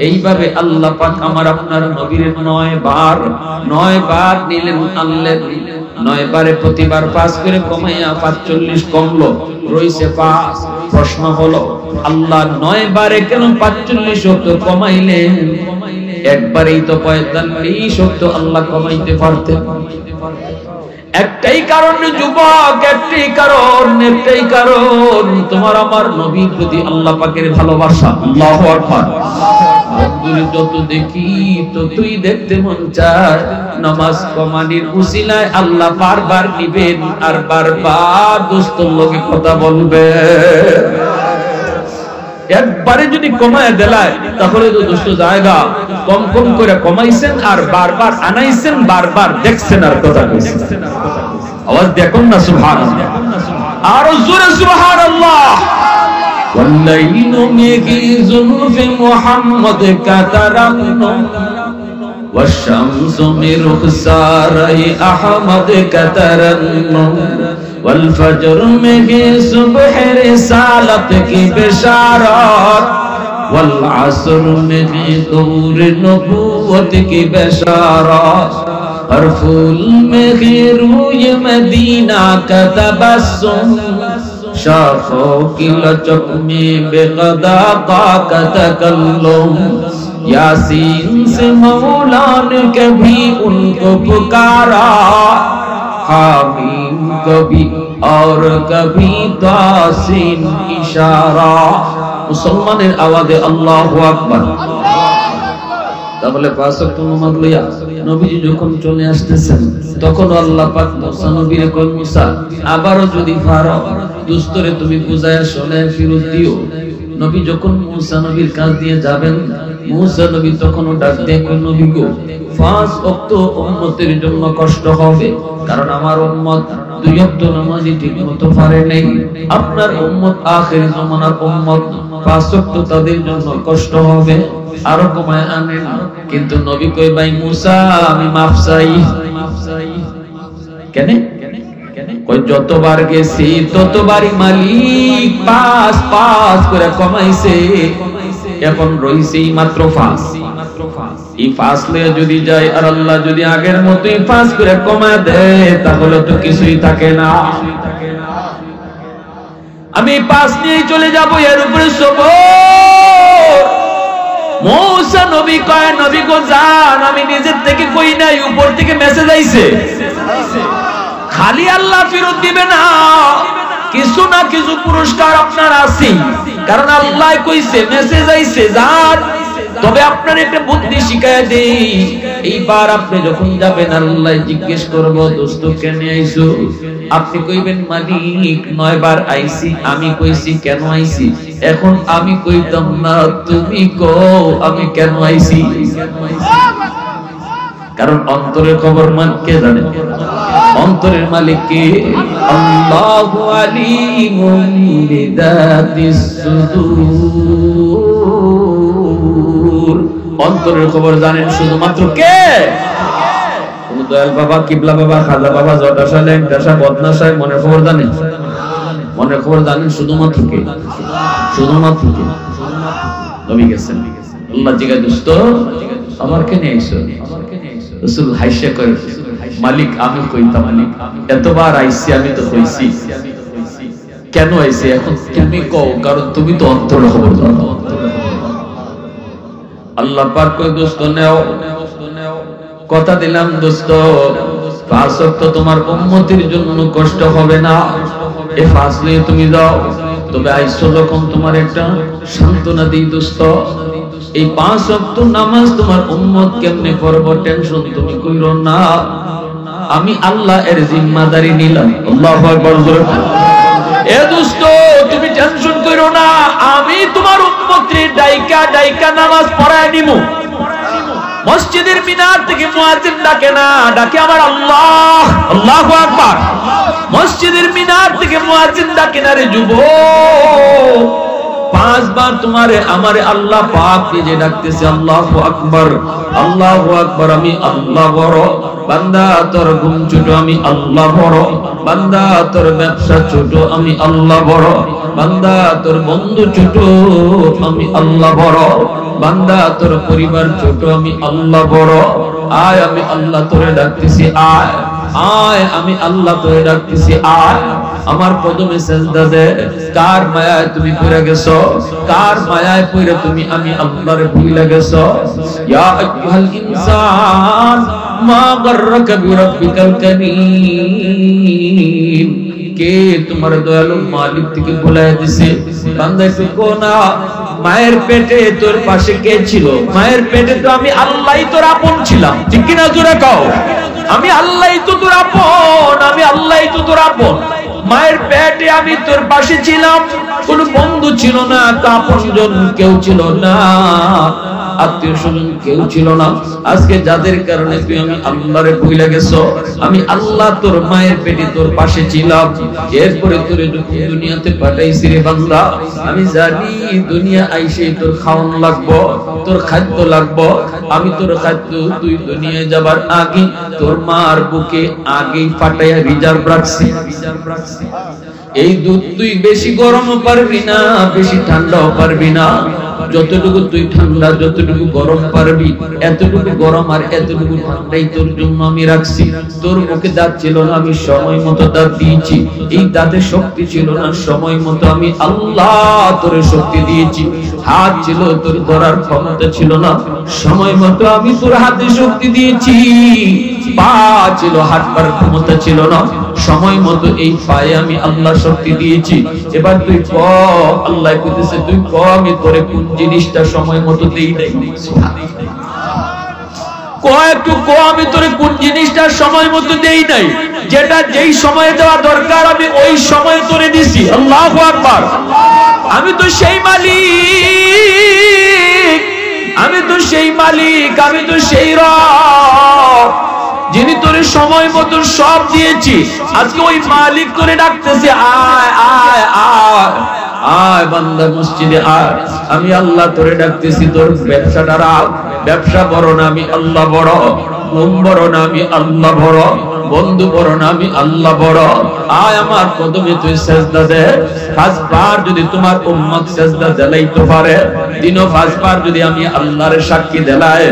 এইভাবে আল্লাহ পাক আমার আপনার নবীর 9 বার নিলেন, আল্লাহ 9 বারে প্রতিবার 5 করে কমাইয়া 45 কমলো, রইছে 5। প্রশ্ন হলো আল্লাহ 9 বারে কেন 45 ওয়াক্ত কমাইলেন? একবারেই তো 45 ওয়াক্ত আল্লাহ কমাইতে পারতেন। একটাই কারণ যুবক, একটাই কারণ তোমার আমার নবীর প্রতি আল্লাহ পাকের ভালোবাসা। আল্লাহু আকবার। বন্ধুরে যত দেখি ততই দেখতে মন চায়, নামাজ কমানির উসিলায় আল্লাহ বারবার নিবেন আর বারবার দোস্তর লগে কথা বলবে। একবারে যদি কমায় দেলায় তাহলে তো দোস্ত জায়গা, কম কম করে কমাইছেন আর বারবার আনাইছেন, বারবার দেখছেন আর কথা কইছেন। আওয়াজ দেখুন না সুবহানাল্লাহ, আর জোরে সুবহানাল্লাহ। والليل ميغي زلف محمد كترنم والشمس من رخسار احمد كترنم والفجر ميغي صبح رسالت کی بشارت والعصر ميغي طور نبوت کی بشارت ہر پھول ميغي روی مدینہ کا تبسم شاخوں کی لچک میں بے غدا کا تکلم यासीन से मौला ने कभी उनको पुकारा, हामीम कभी और कभी तासीन इशारा। मुसलमाনের আওয়াজে আল্লাহু আকবার। তাহলে পাঁচ ওয়াক্ত নামাজ লইয়া নবীজি যখন চলে আসতেছেন তখন আল্লাহ পাক মুসা নবীরে কই, মুসা আবারও যদি পারো দুস্তরে তুমি বুঝায়া শুনে ফিরত দিও। নবী যখন মুসা নবীর কাছ দিয়ে যাবেন, মুসা নবী তখনও ডাক দিয়ে কই, নবী গো, পাঁচ ওয়াক্ত উম্মতের জন্য কষ্ট হবে, কারণ আমার উম্মত দুই ওয়াক্ত নামাজই ঠিকমতো পারে নাই। আপনার উম্মত আখির জামানার উম্মত, পাঁচ ওয়াক্ত তাদের জন্য কষ্ট হবে, আরো কমায় আনেন। কিন্তু নবী কই, ভাই মুসা আমি মাফ চাই। কেন? কই যতবার গেছি ততবারই মালিক পাঁচ পাঁচ করে কমাইছে, এখন রইছে মাত্র পাঁচ। এই পাঁচ লয়ে যদি যাই আর আল্লাহ যদি আগের মতোই পাঁচ করে কমায় দেয় তাহলে তো কিছুই থাকে না। আমি পাঁচ নিয়ে চলে যাব, এর উপরে সবর। মুসা নবী কয়, নবী গো যান, আমি নিজের থেকে কই নাই, উপর থেকে মেসেজ আইছে। খালি আল্লাহ ফেরত দিবে না, কিছু না কিছু পুরস্কার আপনার আছে, কারণ আল্লাহ কইছে মেসেজ আইছে যান। তবে আপনার একটা বুদ্ধি শিখায় দেই, এইবার আপনি যখন যাবেন আল্লাহ জিজ্ঞেস করব, দোস্ত কেন আইছো? আপনি কইবেন মালিক 9 বার আইছি, আমি কইছি কেন আইছি। এখন আমি কইতাম না, তুমি কও আমি কেন আইছি। কারণ অন্তরের খবর মান কে জানে? অন্তরের মালিক কে? আল্লাহু আলিমুম বিদাতিস সুদূর। অন্তরের খবর জানেন শুধুমাত্র কে? কোন দয়াল বাবা, কিবলা বাবা, খাজা বাবা, জটাশা, ল্যাংটাশা, বদনাশায় মনের খবর জানেন? মনের খবর জানেন শুধুমাত্র কে? শুধুমাত্র কে? নবী গেছেন। আল্লাহ জিজ্ঞাসা, দোস্ত আমার কেন আইছো? রাসূল হাসিয়া কয়, মালিক আমি কইতাম, মালিক এতবার আইছি আমি তো কইছি, কেন আইছি এখন তুমি কও, কারণ তুমি তো অন্তরের খবর জানো। আল্লাহ পাক কয়, দোস্ত নেও, কথা দিলাম দোস্ত, পাঁচ ওয়াক্ত তোমার উম্মতের জন্য কষ্ট হবে না, এই পাঁচ নিয়ে তুমি যাও। তবে আইছো যখন তোমার একটা সান্ত্বনা দিই দোস্ত, এই পাঁচ ওয়াক্ত নামাজ তোমার উম্মত কেমনে পড়ব টেনশন তুমি কইরো না, আমি আল্লাহ এর জিম্মাদারি নিলাম। আল্লাহু আকবার। এ দোস্ত তুমি টেনশন কইরো না, আমি তোমার উম্মতের ডাইকা ডাইকা নামাজ পড়ায় নিমু। মসজিদের মিনার থেকে মুয়াজ্জিন ডাকে না, ডাকে আমার আল্লাহ। আল্লাহু আকবার। মসজিদের মিনার থেকে মুয়াজ্জিন ডাকে না, রে যুবক 5 বার তোমারে আমারে আল্লাহ পাক নিজে ডাকতেছে, আল্লাহু আকবার, আল্লাহু আকবার। আমি আল্লাহ বড়, বান্দা তোর ঘুম ছোট, আমি আল্লাহ বড়। বান্দা তোর ব্যবসা ছোট, আমি আল্লাহ বড়। বান্দা তোর বন্ধু ছোট, আমি আল্লাহ বড়। বান্দা তোর পরিবার ছোট, আমি আল্লাহ বড়। আয় আমি আল্লাহ তোরে ডাকতেছি, আয় আয় আমি আল্লাহ তোরে ডাকতেছি, আয় আমার কদমে সেজদা দে। কার মায়ায় তুমি পড়ে গেছো? কার মায়ায় পড়ে তুমি আমি আল্লাহরে ভুলে গেছো? ইয়া আইয়ুহাল ইনসান মা গাররাকা বিরাব্বিকাল কারীম। কে তোমার দয়ালু মালিক থেকে ভুলায় দিছে? বান্দা একটু কোনা, মায়ের পেটে তোর পাশে কে ছিল? মায়ের পেটে তো আমি আল্লাহই তোর আপন ছিলাম, ঠিক কিনা জোরে কও। আমি আল্লাহই তো তোর আপন, আমি আল্লাহই তো তোর আপন। মায়ের পেটে আমি তোর পাশে ছিলাম, কোন বন্ধু ছিল না, আপনজন কেউ ছিল না, আত্মীয় স্বজন কেউ ছিল না। আজকে যাদের কারণে তুই আমি আল্লাহরে ভুলে গেছো, আমি আল্লাহ তোর মায়ের পেটে তোর পাশে ছিলাম। এরপরে তোরে যখন দুনিয়াতে পাঠাইছি রে বান্দা, আমি জানি দুনিয়া আইসে তোর খাওয়ান লাগবো, তোর খাদ্য লাগবো। আমি তোর খাদ্য তুই দুনিয়ায় যাবার আগে তোর মার বুকে আগেই পাঠাইয়া রিজার্ভ রাখছি। এই দুধ তুই বেশি গরমও পারবি না, বেশি ঠান্ডাও পারবি না। যতটুকু তুই ঠান্ডা যতটুকু গরম পারবি এতটুকু গরম আর এতটুকু ঠান্ডাই তোর জন্য আমি রাখছি। তোর মুখে দাঁত ছিল না, আমি সময় মতো দাঁত দিয়েছি। এই দাঁতে শক্তি ছিল না, সময় মতো আমি আল্লাহ তোর শক্তি দিয়েছি। হাত ছিল, তোর ধরার ক্ষমতা ছিল না, সময় মতো আমি তোর হাতে শক্তি দিয়েছি। পা ছিল, হাঁটবার ক্ষমতা ছিল না, সময় মতো এই পায়ে আমি আল্লাহ শক্তি দিয়েছি। এবার তুই ক, আল্লাহ কইতেছে তুই ক আমি তোরে কোন জিনিসটা সময় মতো দেই নাই? ক একটু ক আমি তোরে কোন জিনিসটা সময় মতো দেই নাই? যেটা যেই সময়ে দেওয়া দরকার আমি ওই সময় তোরে দিছি। আল্লাহু আকবার। আমি তো সেই মালিক, আমি তো সেই মালিক, আমি তো সেই রব যিনি তোরে সময় মতো সব দিয়েছি। আজকে ওই মালিক তোরে ডাকতেছে, আয় আয় আয় আয় বান্দা মসজিদে আয়। আমি আল্লাহ তোরে ডাকতেছি, তোর ব্যবসাটা রাখ। ব্যবসা বড় না, আমি আল্লাহ বড়। ঘুম বড় না, আমি আল্লাহ বড়। বন্ধু বড় না, আমি আল্লাহ বড়। আয় আমার কদমে তুই সেজদা দে। 5 বার যদি তোমার উম্মত সেজদা দিলাইতে পারে, দিনও 5 বার যদি আমি আল্লাহর সাক্ষী দিলাই,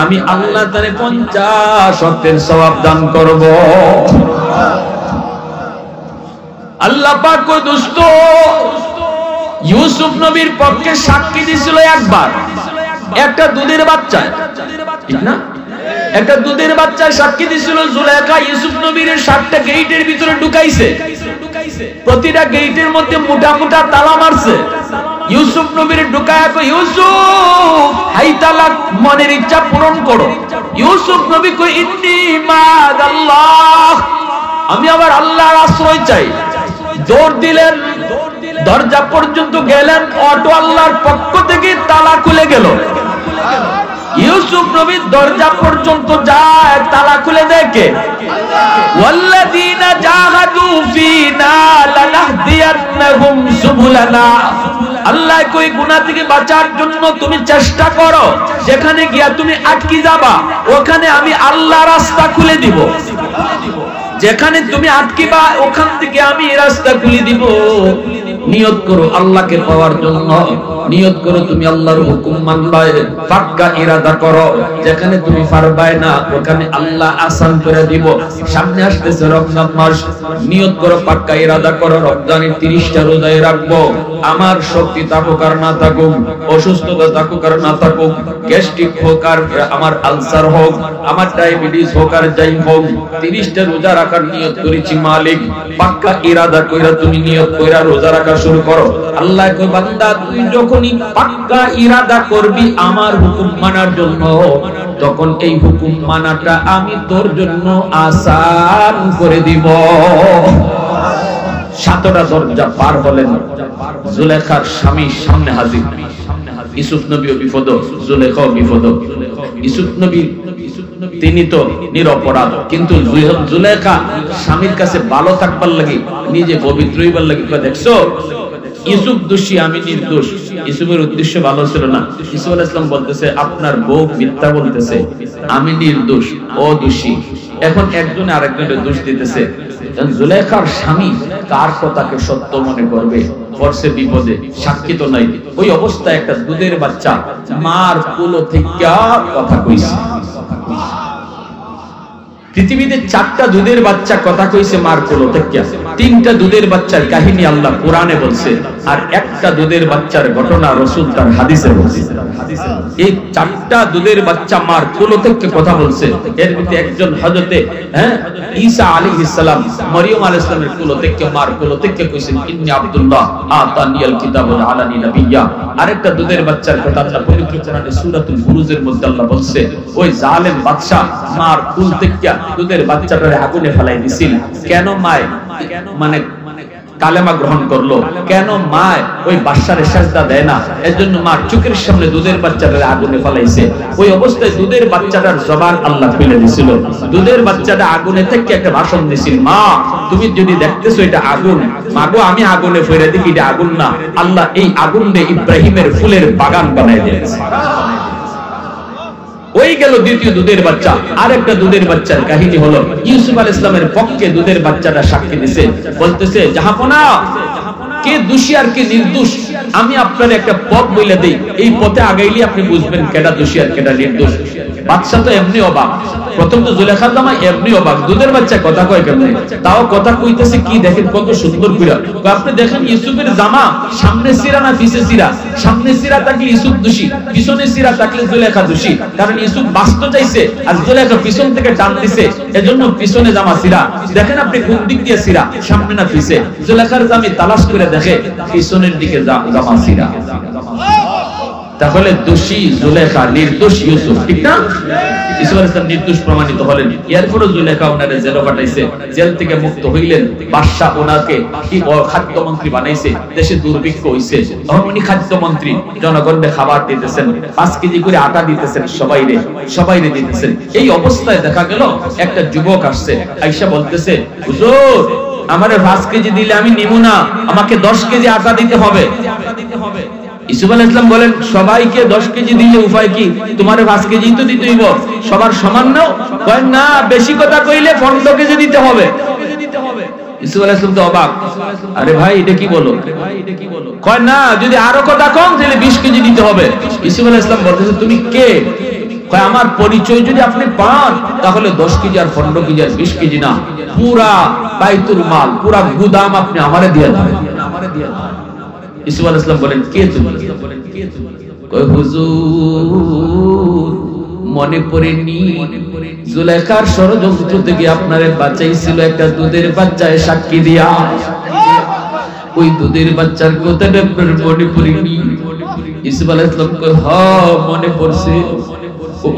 আমি আল্লাহ তারে 50 ওয়াক্তের সওয়াব দান করব। আল্লাহ পাক কই দোস্ত, ইউসুফ নবীর পক্ষে সাক্ষী দিছিল একবার, একটা দুধের বাচ্চা, ঠিক না? একটা দুধের বাচ্চা সাক্ষী দিছিল। জুলেখা ইউসুফ নবীর 7টা গেটের ভিতরে ঢুকাইছে, প্রতিটা গেটের মধ্যে মোটা মোটা তালা মারছে। ইউসুফ নবীর ঢুকায়া কই, ইউসুফ হাই তালা মনের ইচ্ছা পূরণ করো। ইউসুফ নবী কই, ইন্নী মাআল্লাহ, আমি আবার আল্লাহর আশ্রয় চাই। দৌড় দিলেন, দরজা পর্যন্ত গেলেন, অটো আল্লাহর পক্ষ থেকে তালা খুলে গেল। ইউসুফ নবী দরজা পর্যন্ত যায়, তালা খুলে দেখে ওয়াল্লাযীনা জাহাদু ফীনা লানাহদিয়ান্নাহুম সুবুলানা। আল্লাহ কই, গুনাহ থেকে বাঁচার জন্য তুমি চেষ্টা করো, যেখানে গিয়া তুমি আটকে যাবা ওখানে আমি আল্লাহ রাস্তা খুলে দিব। যেখানে তুমি আটকিবা ওখান থেকে আমি রাস্তা খুলে দিব। নিয়ত করো আল্লাহকে পাওয়ার জন্য, নিয়ত করো তুমি আল্লাহর হুকুম মানবা, পাক্কা ইরাদা করো। যেখানে তুমি পারবাই না ওখানে আল্লাহ আসান করে দিব। সামনে আসতেছে রমজান মাস, নিয়ত করো, পাক্কা ইরাদা করো, রমজানের 30টা রোজায় রাখবো। আমার শক্তি থাকুক আর না থাকুক, অসুস্থতা থাকুক আর না থাকুক, গ্যাস্ট্রিক হোক আর আমার আলসার হোক, আমার ডায়াবেটিস হোক আর যাই হোক, 30টা রোজা রাখার নিয়ত করেছি মালিক। পাক্কা ইরাদা কইরা তুমি নিয়ত কইরা রোজা রাখা শুরু করো। আল্লাহ কই, বান্দা তুই যখনই পাক্কা ইরাদা করবি আমার হুকুম মানার জন্য, তখন এই হুকুম মানাটা আমি তোর জন্য আসান করে দিব। 7টা দরজা পার হলেন, জুলেখার স্বামী সামনে হাজির। ইউসুফ নবীও বিপদ, জুলেখাও বিপদ। ইউসুফ নবী তিনি তো নিরপরাধ, কিন্তু জুলেখা স্বামীর কাছে ভালো থাকবার লাগি, নিজে পবিত্র হইবার লাগি দেখছো ইউসুফ দোষী আমি নির্দোষ। ইউসুফের উদ্দেশ্য ভালো ছিল না। ইউসুফ আলাইহিস সালাম বলতেছে আপনার বউ মিথ্যা বলতেছে, আমি নির্দোষ, ও দোষী। এখন একজনে আরেকজনের দোষ দিতেছে। জুলেখার স্বামী কার কথাকে সত্য মনে করবে? পড়ছে বিপদে, সাক্ষী তো নাই। ওই অবস্থায় একটা দুধের বাচ্চা মার কোলে থেকে কথা কইছে। পৃথিবীতে 4টা দুধের বাচ্চা কথা কইছে মার কোলে থেকে। 3টা দুধের বাচ্চার কাহিনী আল্লাহ কোরআনে বলছে, আর একটা দুধের বাচ্চার ঘটনা রাসূল তার হাদিসে বলছে। এই 4টা দুধের বাচ্চা মার কোলে থেকে কথা বলছে। এর মধ্যে একজন হযরতে ঈসা আলাইহিস সালাম মরিয়ম আলাইহিস সালামের কোলে থেকে মার কোলে থেকে কইছেন, ইন্নী আব্দুল্লাহ আতানিয়াল কিতাব ওয়া আলানি নাবিয়্যা। আরেকটা দুধের বাচ্চার কথা আল্লাহ পবিত্র কোরআনে সূরাতুল বুরুজের মধ্যে আল্লাহ বলছে, ওই জালেম বাদশা মার কোল থেকে দুধের বাচ্চাটারে আগুনে ফেলাই দিছিল। কেন মায় মানে কালেমা গ্রহণ করলো, কেন মায় ওই বাদশারে সেজদা দেয় না? এজন্য মা চোখের সামনে দুধের বাচ্চাটারে আগুনে ফেলাইছে। ওই অবস্থায় দুধের বাচ্চাটার জবান আল্লাহ খুলে দিছিল। দুধের বাচ্চাটা আগুনে থেকে একটা ভাষণ দিছিল, মা তুমি যদি দেখতেছো এটা আগুন, মাগো আমি আগুনে ফেলে দেখি এটা আগুন না, আল্লাহ এই আগুন দিয়ে ইব্রাহিমের ফুলের বাগান বানাই দিয়েছে। ওই গেল দ্বিতীয় দুধের বাচ্চা। আরেকটা দুধের বাচ্চার কাহিনী হলো, ইউসুফ আলাইহিস সালামের পক্ষে দুধের বাচ্চাটা সাক্ষী দিছে, বলতেছে জাহাপনা কে দোষী আর কে নির্দোষ আমি আপনার একটা পথ বলে দেই, এই পথে আগাইলে আপনি বুঝবেন কেডা দোষী আর কেডা নির্দোষ। বাদশা তো এমনি অবাক, প্রথম তো জুলেখার জামাই এমনি অবাক, দুধের বাচ্চা কথা কয় কেমনে, তাও কথা কইতেছে কি দেখেন কত সুন্দর কইরা। আপনি দেখেন ইউসুফের জামা সামনে সিরা না পিছে সিরা, সামনে সিরা থাকলে ইউসুফ দোষী, পিছনে সিরা থাকলে জুলেখা দোষী, কারণ ইউসুফ বাঁচতে চাইছে আর জুলেখা পিছন থেকে টান দিছে, এজন্য পিছনে জামা সিরা। দেখেন আপনি কোন দিক দিয়ে সিরা, সামনে না পিছে। জুলেখার জামি তালাশ করে দেখে পিছনের দিকে জামা সিরা। তাহলে দোষী জুলেখা, নির্দোষ ইউসুফ, ঠিক না? ইউসুফ আলাইহিস সালাম নির্দোষ প্রমাণিত হলেন। এরপরও জুলেখা ওনারে জেলে পাঠাইছে, জেল থেকে মুক্ত হইলেন। বাদশা ওনাকে কি খাদ্যমন্ত্রী বানাইছে, দেশে দুর্ভিক্ষ হইছে, তখন উনি খাদ্যমন্ত্রী, জনগণকে খাবার দিতেছেন, 5 কেজি করে আটা দিতেছেন, সবাইরে দিতেছেন। এই অবস্থায় দেখা গেল একটা যুবক আসছে, আয়েশা বলতেছে, হুজুর আমারে 5 কেজি দিলে আমি নিমু না, আমাকে 10 কেজি আটা দিতে হবে। ইউসুফ আলাইহিস সালাম বলেন, সবাইকে 10 কেজি দিলে উপায় কি, তোমারে 5 কেজি তো দিতে হইব, সবার সমান নাও। কয় না, বেশি কথা কইলে 15 কেজি দিতে হবে। ইউসুফ আলাইহিস সালাম তো অবাক, আরে ভাই এটা কি বলো? কয় না, যদি আরো কথা কম তাহলে 20 কেজি দিতে হবে। ইউসুফ আলাইহিস সালাম বলতেছে, তুমি কে? কয় আমার পরিচয় যদি আপনি পান তাহলে 10 কেজি আর 15 কেজি আর 20 কেজি না, পুরা বাইতুল মাল, পুরা গুদাম আপনি আমারে দিয়ে দেন। ইউসুফ আলাইহিস সালাম বলেন, কে তুমি? কয় হুজুর মনে পড়েনি, জুলেখার ষড়যন্ত্র থেকে আপনারে বাঁচাইছিল একটা দুধের বাচ্চায় সাক্ষী দিয়া, ওই দুধের বাচ্চার কথাটা আপনার মনে পড়েনি? ইউসুফ আলাইহিস সালাম কয়, হ্যাঁ মনে পড়ছে,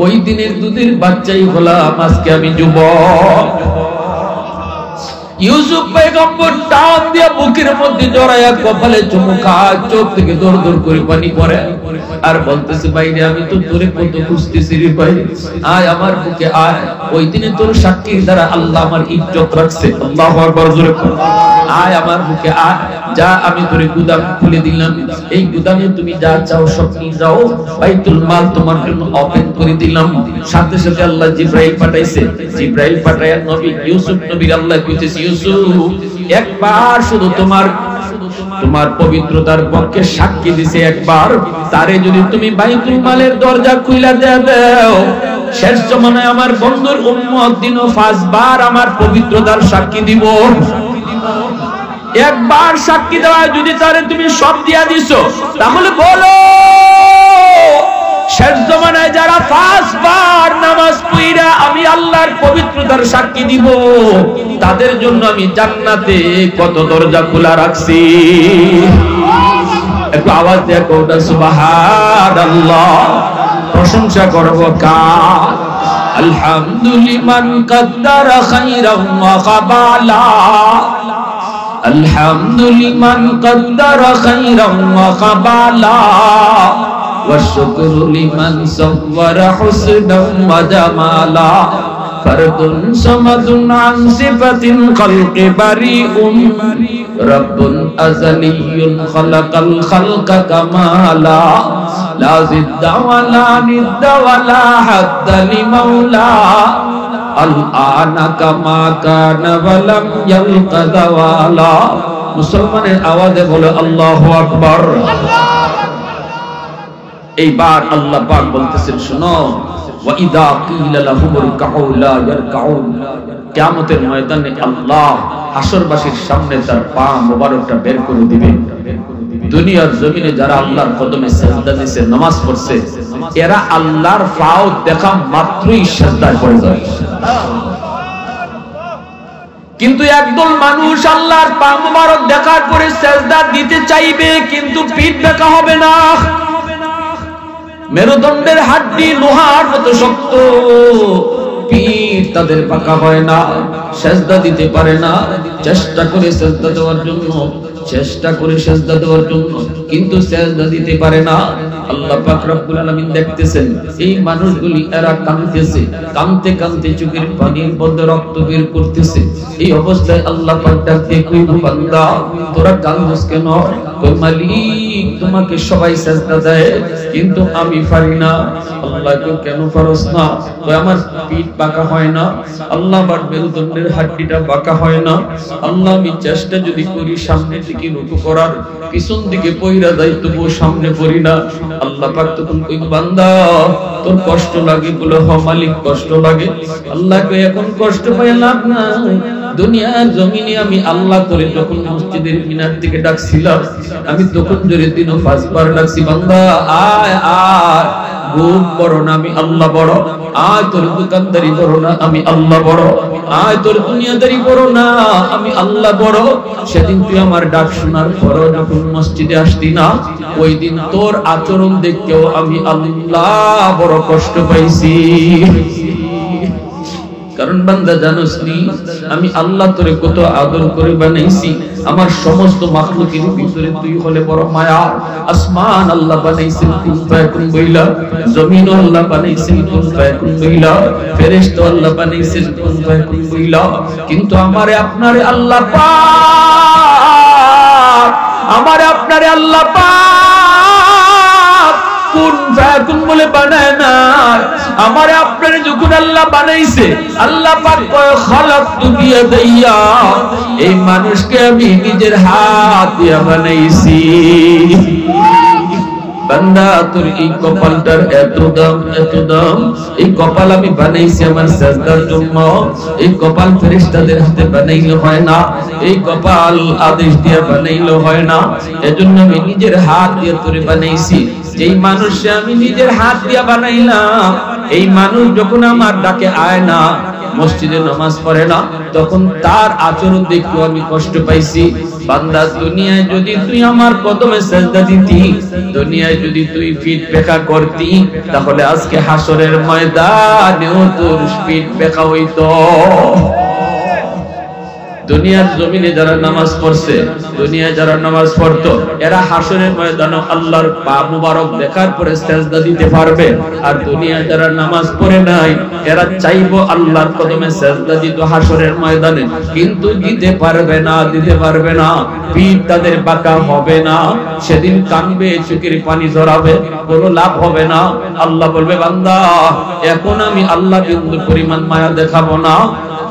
ওই দিনের দুধের বাচ্চাই হলাম, আজকে আমি যুবক। ইউসুফ পয়গম্বর টান দিয়া বুকের মধ্যে জড়ায়া কপালে চুমু খায়, চোখ থেকে দর দর করে পানি পড়ে, আর বলতেছে, বাইরে আমি তো তোরে কত খুঁজতেছি রে ভাই, আয় আমার বুকে আয়, ওই দিনে তোর সাক্ষীর দ্বারা আল্লাহ আমার ইজ্জত রাখছে, আল্লাহু আকবার জোরে বল, আয় আমার বুকে আয়, যা আমি তোরে গুদাম খুলে দিলাম, এই গুদামে তুমি যা চাও সব নিয়ে যাও, বাইতুল মাল তোমার জন্য ওপেন করে দিলাম। সাথে সাথে আল্লাহ জিবরাইল পাঠাইছে, জিবরাইল পাঠায়া নবী ইউসুফ নবীর আল্লাহ কইতেছে, ইউসুফ একবার শুধু তোমার পবিত্রতার পক্ষে সাক্ষী দিছে, একবার তারে যদি তুমি বাইতুল মালের দরজা খুইলা দাও, শেষ জমানায় আমার বন্ধুর উম্মত দিনও 5 বার আমার পবিত্রতার সাক্ষী দিব। একবার সাক্ষী দেওয়া যদি তারে তুমি সব দিয়া দিছো, তাহলে বলো শেষ জমানায় যারা 5 বার নামাজ পড়া আমি আল্লাহর পবিত্রতার সাক্ষী দিব, তাদের জন্য আমি জান্নাতে কত দরজা খোলা রাখছি। একটু আওয়াজ দিয়ে কোটা সুবহানাল্লাহ, প্রশংসা করব কার? আলহামদুলিমান কদ্দারা খাইরাম ওয়া কাবালা, আলহামদুলিমান কদ্দারা খাইরাম ওয়া কাবালা, والشكر لمن صور حسنا وجمالا، فرد صمد عن صفة الخلق بريء، رب أزلي خلق الخلق كمالا، لا ضد ولا ند ولا حد لمولى، الآن كما كان ولم يلق زوالا। মুসলমানের আওয়াজে বলে আল্লাহু আকবার। এইবার আল্লাহ পাক বলতেছেন, শুনো, ওয়া ইযা কিলা লাহুমুল কাউ লা ইয়ারকাউন, কিয়ামতের ময়দানে আল্লাহ হাসরবাসীর সামনে তার পা মোবারকটা বের করে দিবেন। দুনিয়ার জমিনে যারা আল্লাহর কদমে সিজদা দিয়েছে, নামাজ পড়ছে, এরা আল্লাহর পাও দেখা মাত্রই সিজদায় পড়ে যায়। কিন্তু একদল মানুষ আল্লাহর পা মোবারক দেখার পরে সিজদা দিতে চাইবে, কিন্তু পিঠ বেঁকা হবে না। মেরুদণ্ডের হাড্ডি লোহার মতো শক্ত, পিঠ তাদের পাকা হয় না, সিজদা দিতে পারে না। চেষ্টা করে সিজদা দেওয়ার জন্য, কিন্তু সিজদা দিতে পারে না। আল্লাহ পাক রব্বুল আলামিন দেখতেছেন এই মানুষগুলি, এরা কাঁদতেছে, কাঁদতে কাঁদতে চোখের পানির মধ্যে রক্ত বের করতেছে। এই অবস্থায় আল্লাহ পাক ডাকতে কই, বান্দা তোরা কাঁদছিস কেন? কই, মালিক তোমাকে সবাই সিজদা দেয় কিন্তু আমি পারি না। আল্লাহ কই, কেন পারস না? কই, আমার পিঠ বাঁকা হয় না। আল্লাহ, আমার মেরুদণ্ডের হাড্ডিটা বাঁকা হয় না। আল্লাহ, আমি চেষ্টা যদি করি সামনের দিকে রুকু করার, পিছন দিকে পয়রা যাই তবুও সামনে পড়ি না। আল্লাহ পাক তখন কই বান্দা তোর কষ্ট লাগে বলে হ মালিক কষ্ট লাগে। আল্লাহ কই এখন কষ্ট পায় লাভ নাই, দুনিয়ার জমিনে আমি আল্লাহ তোরে যখন মসজিদের মিনার থেকে ডাকছিলাম, আমি তখন জোরে 3-5 বার ডাকছি বান্দা আয় আয়। ঘুম বড় না আমি আল্লাহ বড়, আয় তোর দোকানদারি বড় না আমি আল্লাহ বড়, আয় তোর দুনিয়াদারি বড় না আমি আল্লাহ বড়। সেদিন তুই আমার ডাক শোনার পরও যখন মসজিদে আসতি না, ওই দিন তোর আচরণ দেখতেও আমি আল্লাহ বড় কষ্ট পাইছি। কারণ বান্দা জানোস নি আমি আল্লাহ তোরে কত আদর করে বানাইছি। আমার সমস্ত মাখলুকের ভিতরে তুই হলে বড় মায়া। আসমান আল্লাহ বানাইছেন কুন ফায়াকুন বইলা, জমিন আল্লাহ বানাইছেন কুন ফায়াকুন বইলা, ফেরেশতা আল্লাহ বানাইছেন কুন ফায়াকুন বইলা। কিন্তু আমারে আপনারে আল্লাহ পাক, আমারে আপনারে আল্লাহ পাক কুন ফায়াকুন বলে বানায় না। আমারে আপনারে যখন আল্লাহ বানাইছে, আল্লাহ পাক কয় খালাকতু বিয়াদাইয়া, এই মানুষকে আমি নিজের হাত দিয়ে বানাইছি। বান্দা তোর এই কপালটার এত দাম, এত দাম। এই কপাল আমি বানাইছি আমার সাজদার জন্য। এই কপাল ফেরেশতাদের হাতে বানাইলে হয় না, এই কপাল আদেশ দিয়ে বানাইলে হয় না। এজন্য আমি নিজের হাত দিয়ে তোরে বানাইছি। যেই মানুষকে আমি নিজের হাত দিয়ে বানাইলাম, এই মানুষ যখন আমার ডাকে আয় না, মসজিদে নামাজ পড়ে না, তখন তার আচরণ দেখে আমি কষ্ট পাইছি। বান্দা দুনিয়ায় যদি তুই আমার কদমে সিজদা দিতি, দুনিয়ায় যদি তুই পিঠ পেঁকা করতি, তাহলে আজকে হাসরের ময়দানেও তোর পিঠ পেঁকা হইতো। দুনিয়ার জমিনে যারা নামাজ পড়ছে, দুনিয়ায় যারা নামাজ পড়তো, এরা হাসরের ময়দানে আল্লাহর পা মুবারক দেখার পরে সিজদা দিতে পারবে। আর দুনিয়ায় যারা নামাজ পড়ে নাই, এরা চাইবো আল্লাহর কদমে সিজদা দিত হাসরের ময়দানে, কিন্তু দিতে পারবে না, দিতে পারবে না। পিঠ তাদের বাঁকা হবে না, সেদিন কানবে, চোখের পানি ঝরাবে, কোনো লাভ হবে না। আল্লাহ বলবে বান্দা এখন আমি আল্লাহ বিন্দু পরিমাণ মায়া দেখাবো না।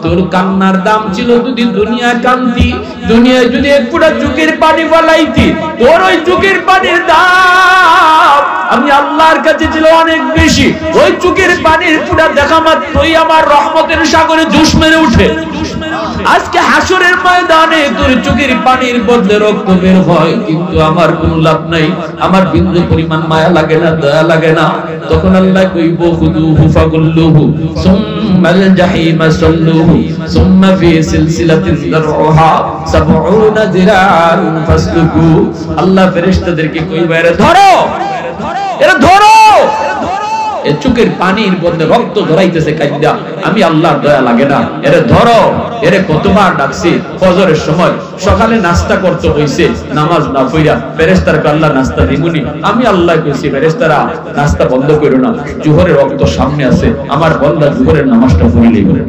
তোর কান্নার দাম ছিল যদি দুনিয়া কান্তি, দুনিয়ায় যদি এক ফোঁটা চোখের পানি ফলাইতি, তোর ওই চোখের পানির দাম আমি আল্লাহর কাছে ছিল অনেক বেশি। ওই চোখের পানির ফোঁটা দেখা মাত্রই আমার রহমতের সাগরে জোশ মেরে উঠে। আজকে হাসরের ময়দানে তোর চোখের পানির বদলে রক্ত বের হয়, কিন্তু আমার কোনো লাভ নাই, আমার বিন্দু পরিমাণ মায়া লাগে না, দয়া লাগে না। তখন আল্লাহ কইব খুদুহু ফাগুল্লুহু সুম্মাল জাহিমা সাল্লুহু সুম্মা ফি সিলসিলাতিন যারউহা ৭০ যিরাআন ফাসলুকু। আল্লাহ ফেরেশতাদেরকে কইবে এরে ধরো, এরে ধরো। এ চোখের পানির বদলে রক্ত ধরাইতেছে কাইদা, আমি আল্লাহর দয়া লাগে না, এরে ধরো। এরে কতবার ডাকছি ফজরের সময়, সকালে নাস্তা করতে হইছে, নামাজ না পড়া ফেরেশতার আল্লাহ নাস্তা দিবনি। আমি আল্লাহ কইছি ফেরেশতারা নাস্তা বন্ধ করো না, জোহরের রক্ত সামনে আছে, আমার বান্দা জোহরের নামাজটা পড়িলেই করে।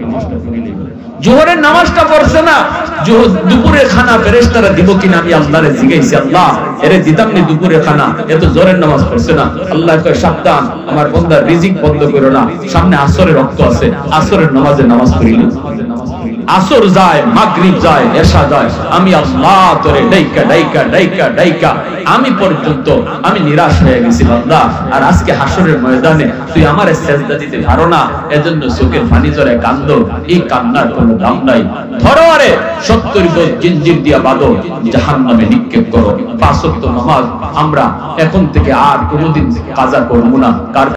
জোহরের নামাজটা পড়ছে না, দুপুরের খানা ফেরেশতারা দিব কিনা আমি আল্লাহরে জিজ্ঞাসি, আল্লাহ এরে দিতাম নি দুপুরের খানা, এত জোহরের নামাজ পড়ছে না। আল্লাহ কয় সাবধান, আমার বান্দার রিজিক বন্ধ করো না, সামনে আসরের রক্ত আছে, আসরের নামাজে নামাজ পড়িলি। আসর যায়, মাগরিব যায়, এশা যায়, আমি আল্লাহ তোরে ডাইকা ডাইকা ডাইকা ডাইকা আমি পর্যন্ত আমি নিরাশ হয়ে গেছি বান্দা। আর আজকে হাসরের ময়দানে তুই আমারে সিজদা দিতে পারো না, এজন্য চোখের পানি ঝরে কান্দো। এই কান্নার কোনো দাম নাই। ধরো আরে ৭০ গজ জিনজির দিয়া বাঁধো, জাহান্নামে নিক্ষেপ করো। ৫ ওয়াক্ত নামাজ আমরা এখন থেকে আর কোনোদিন কাজা করব না।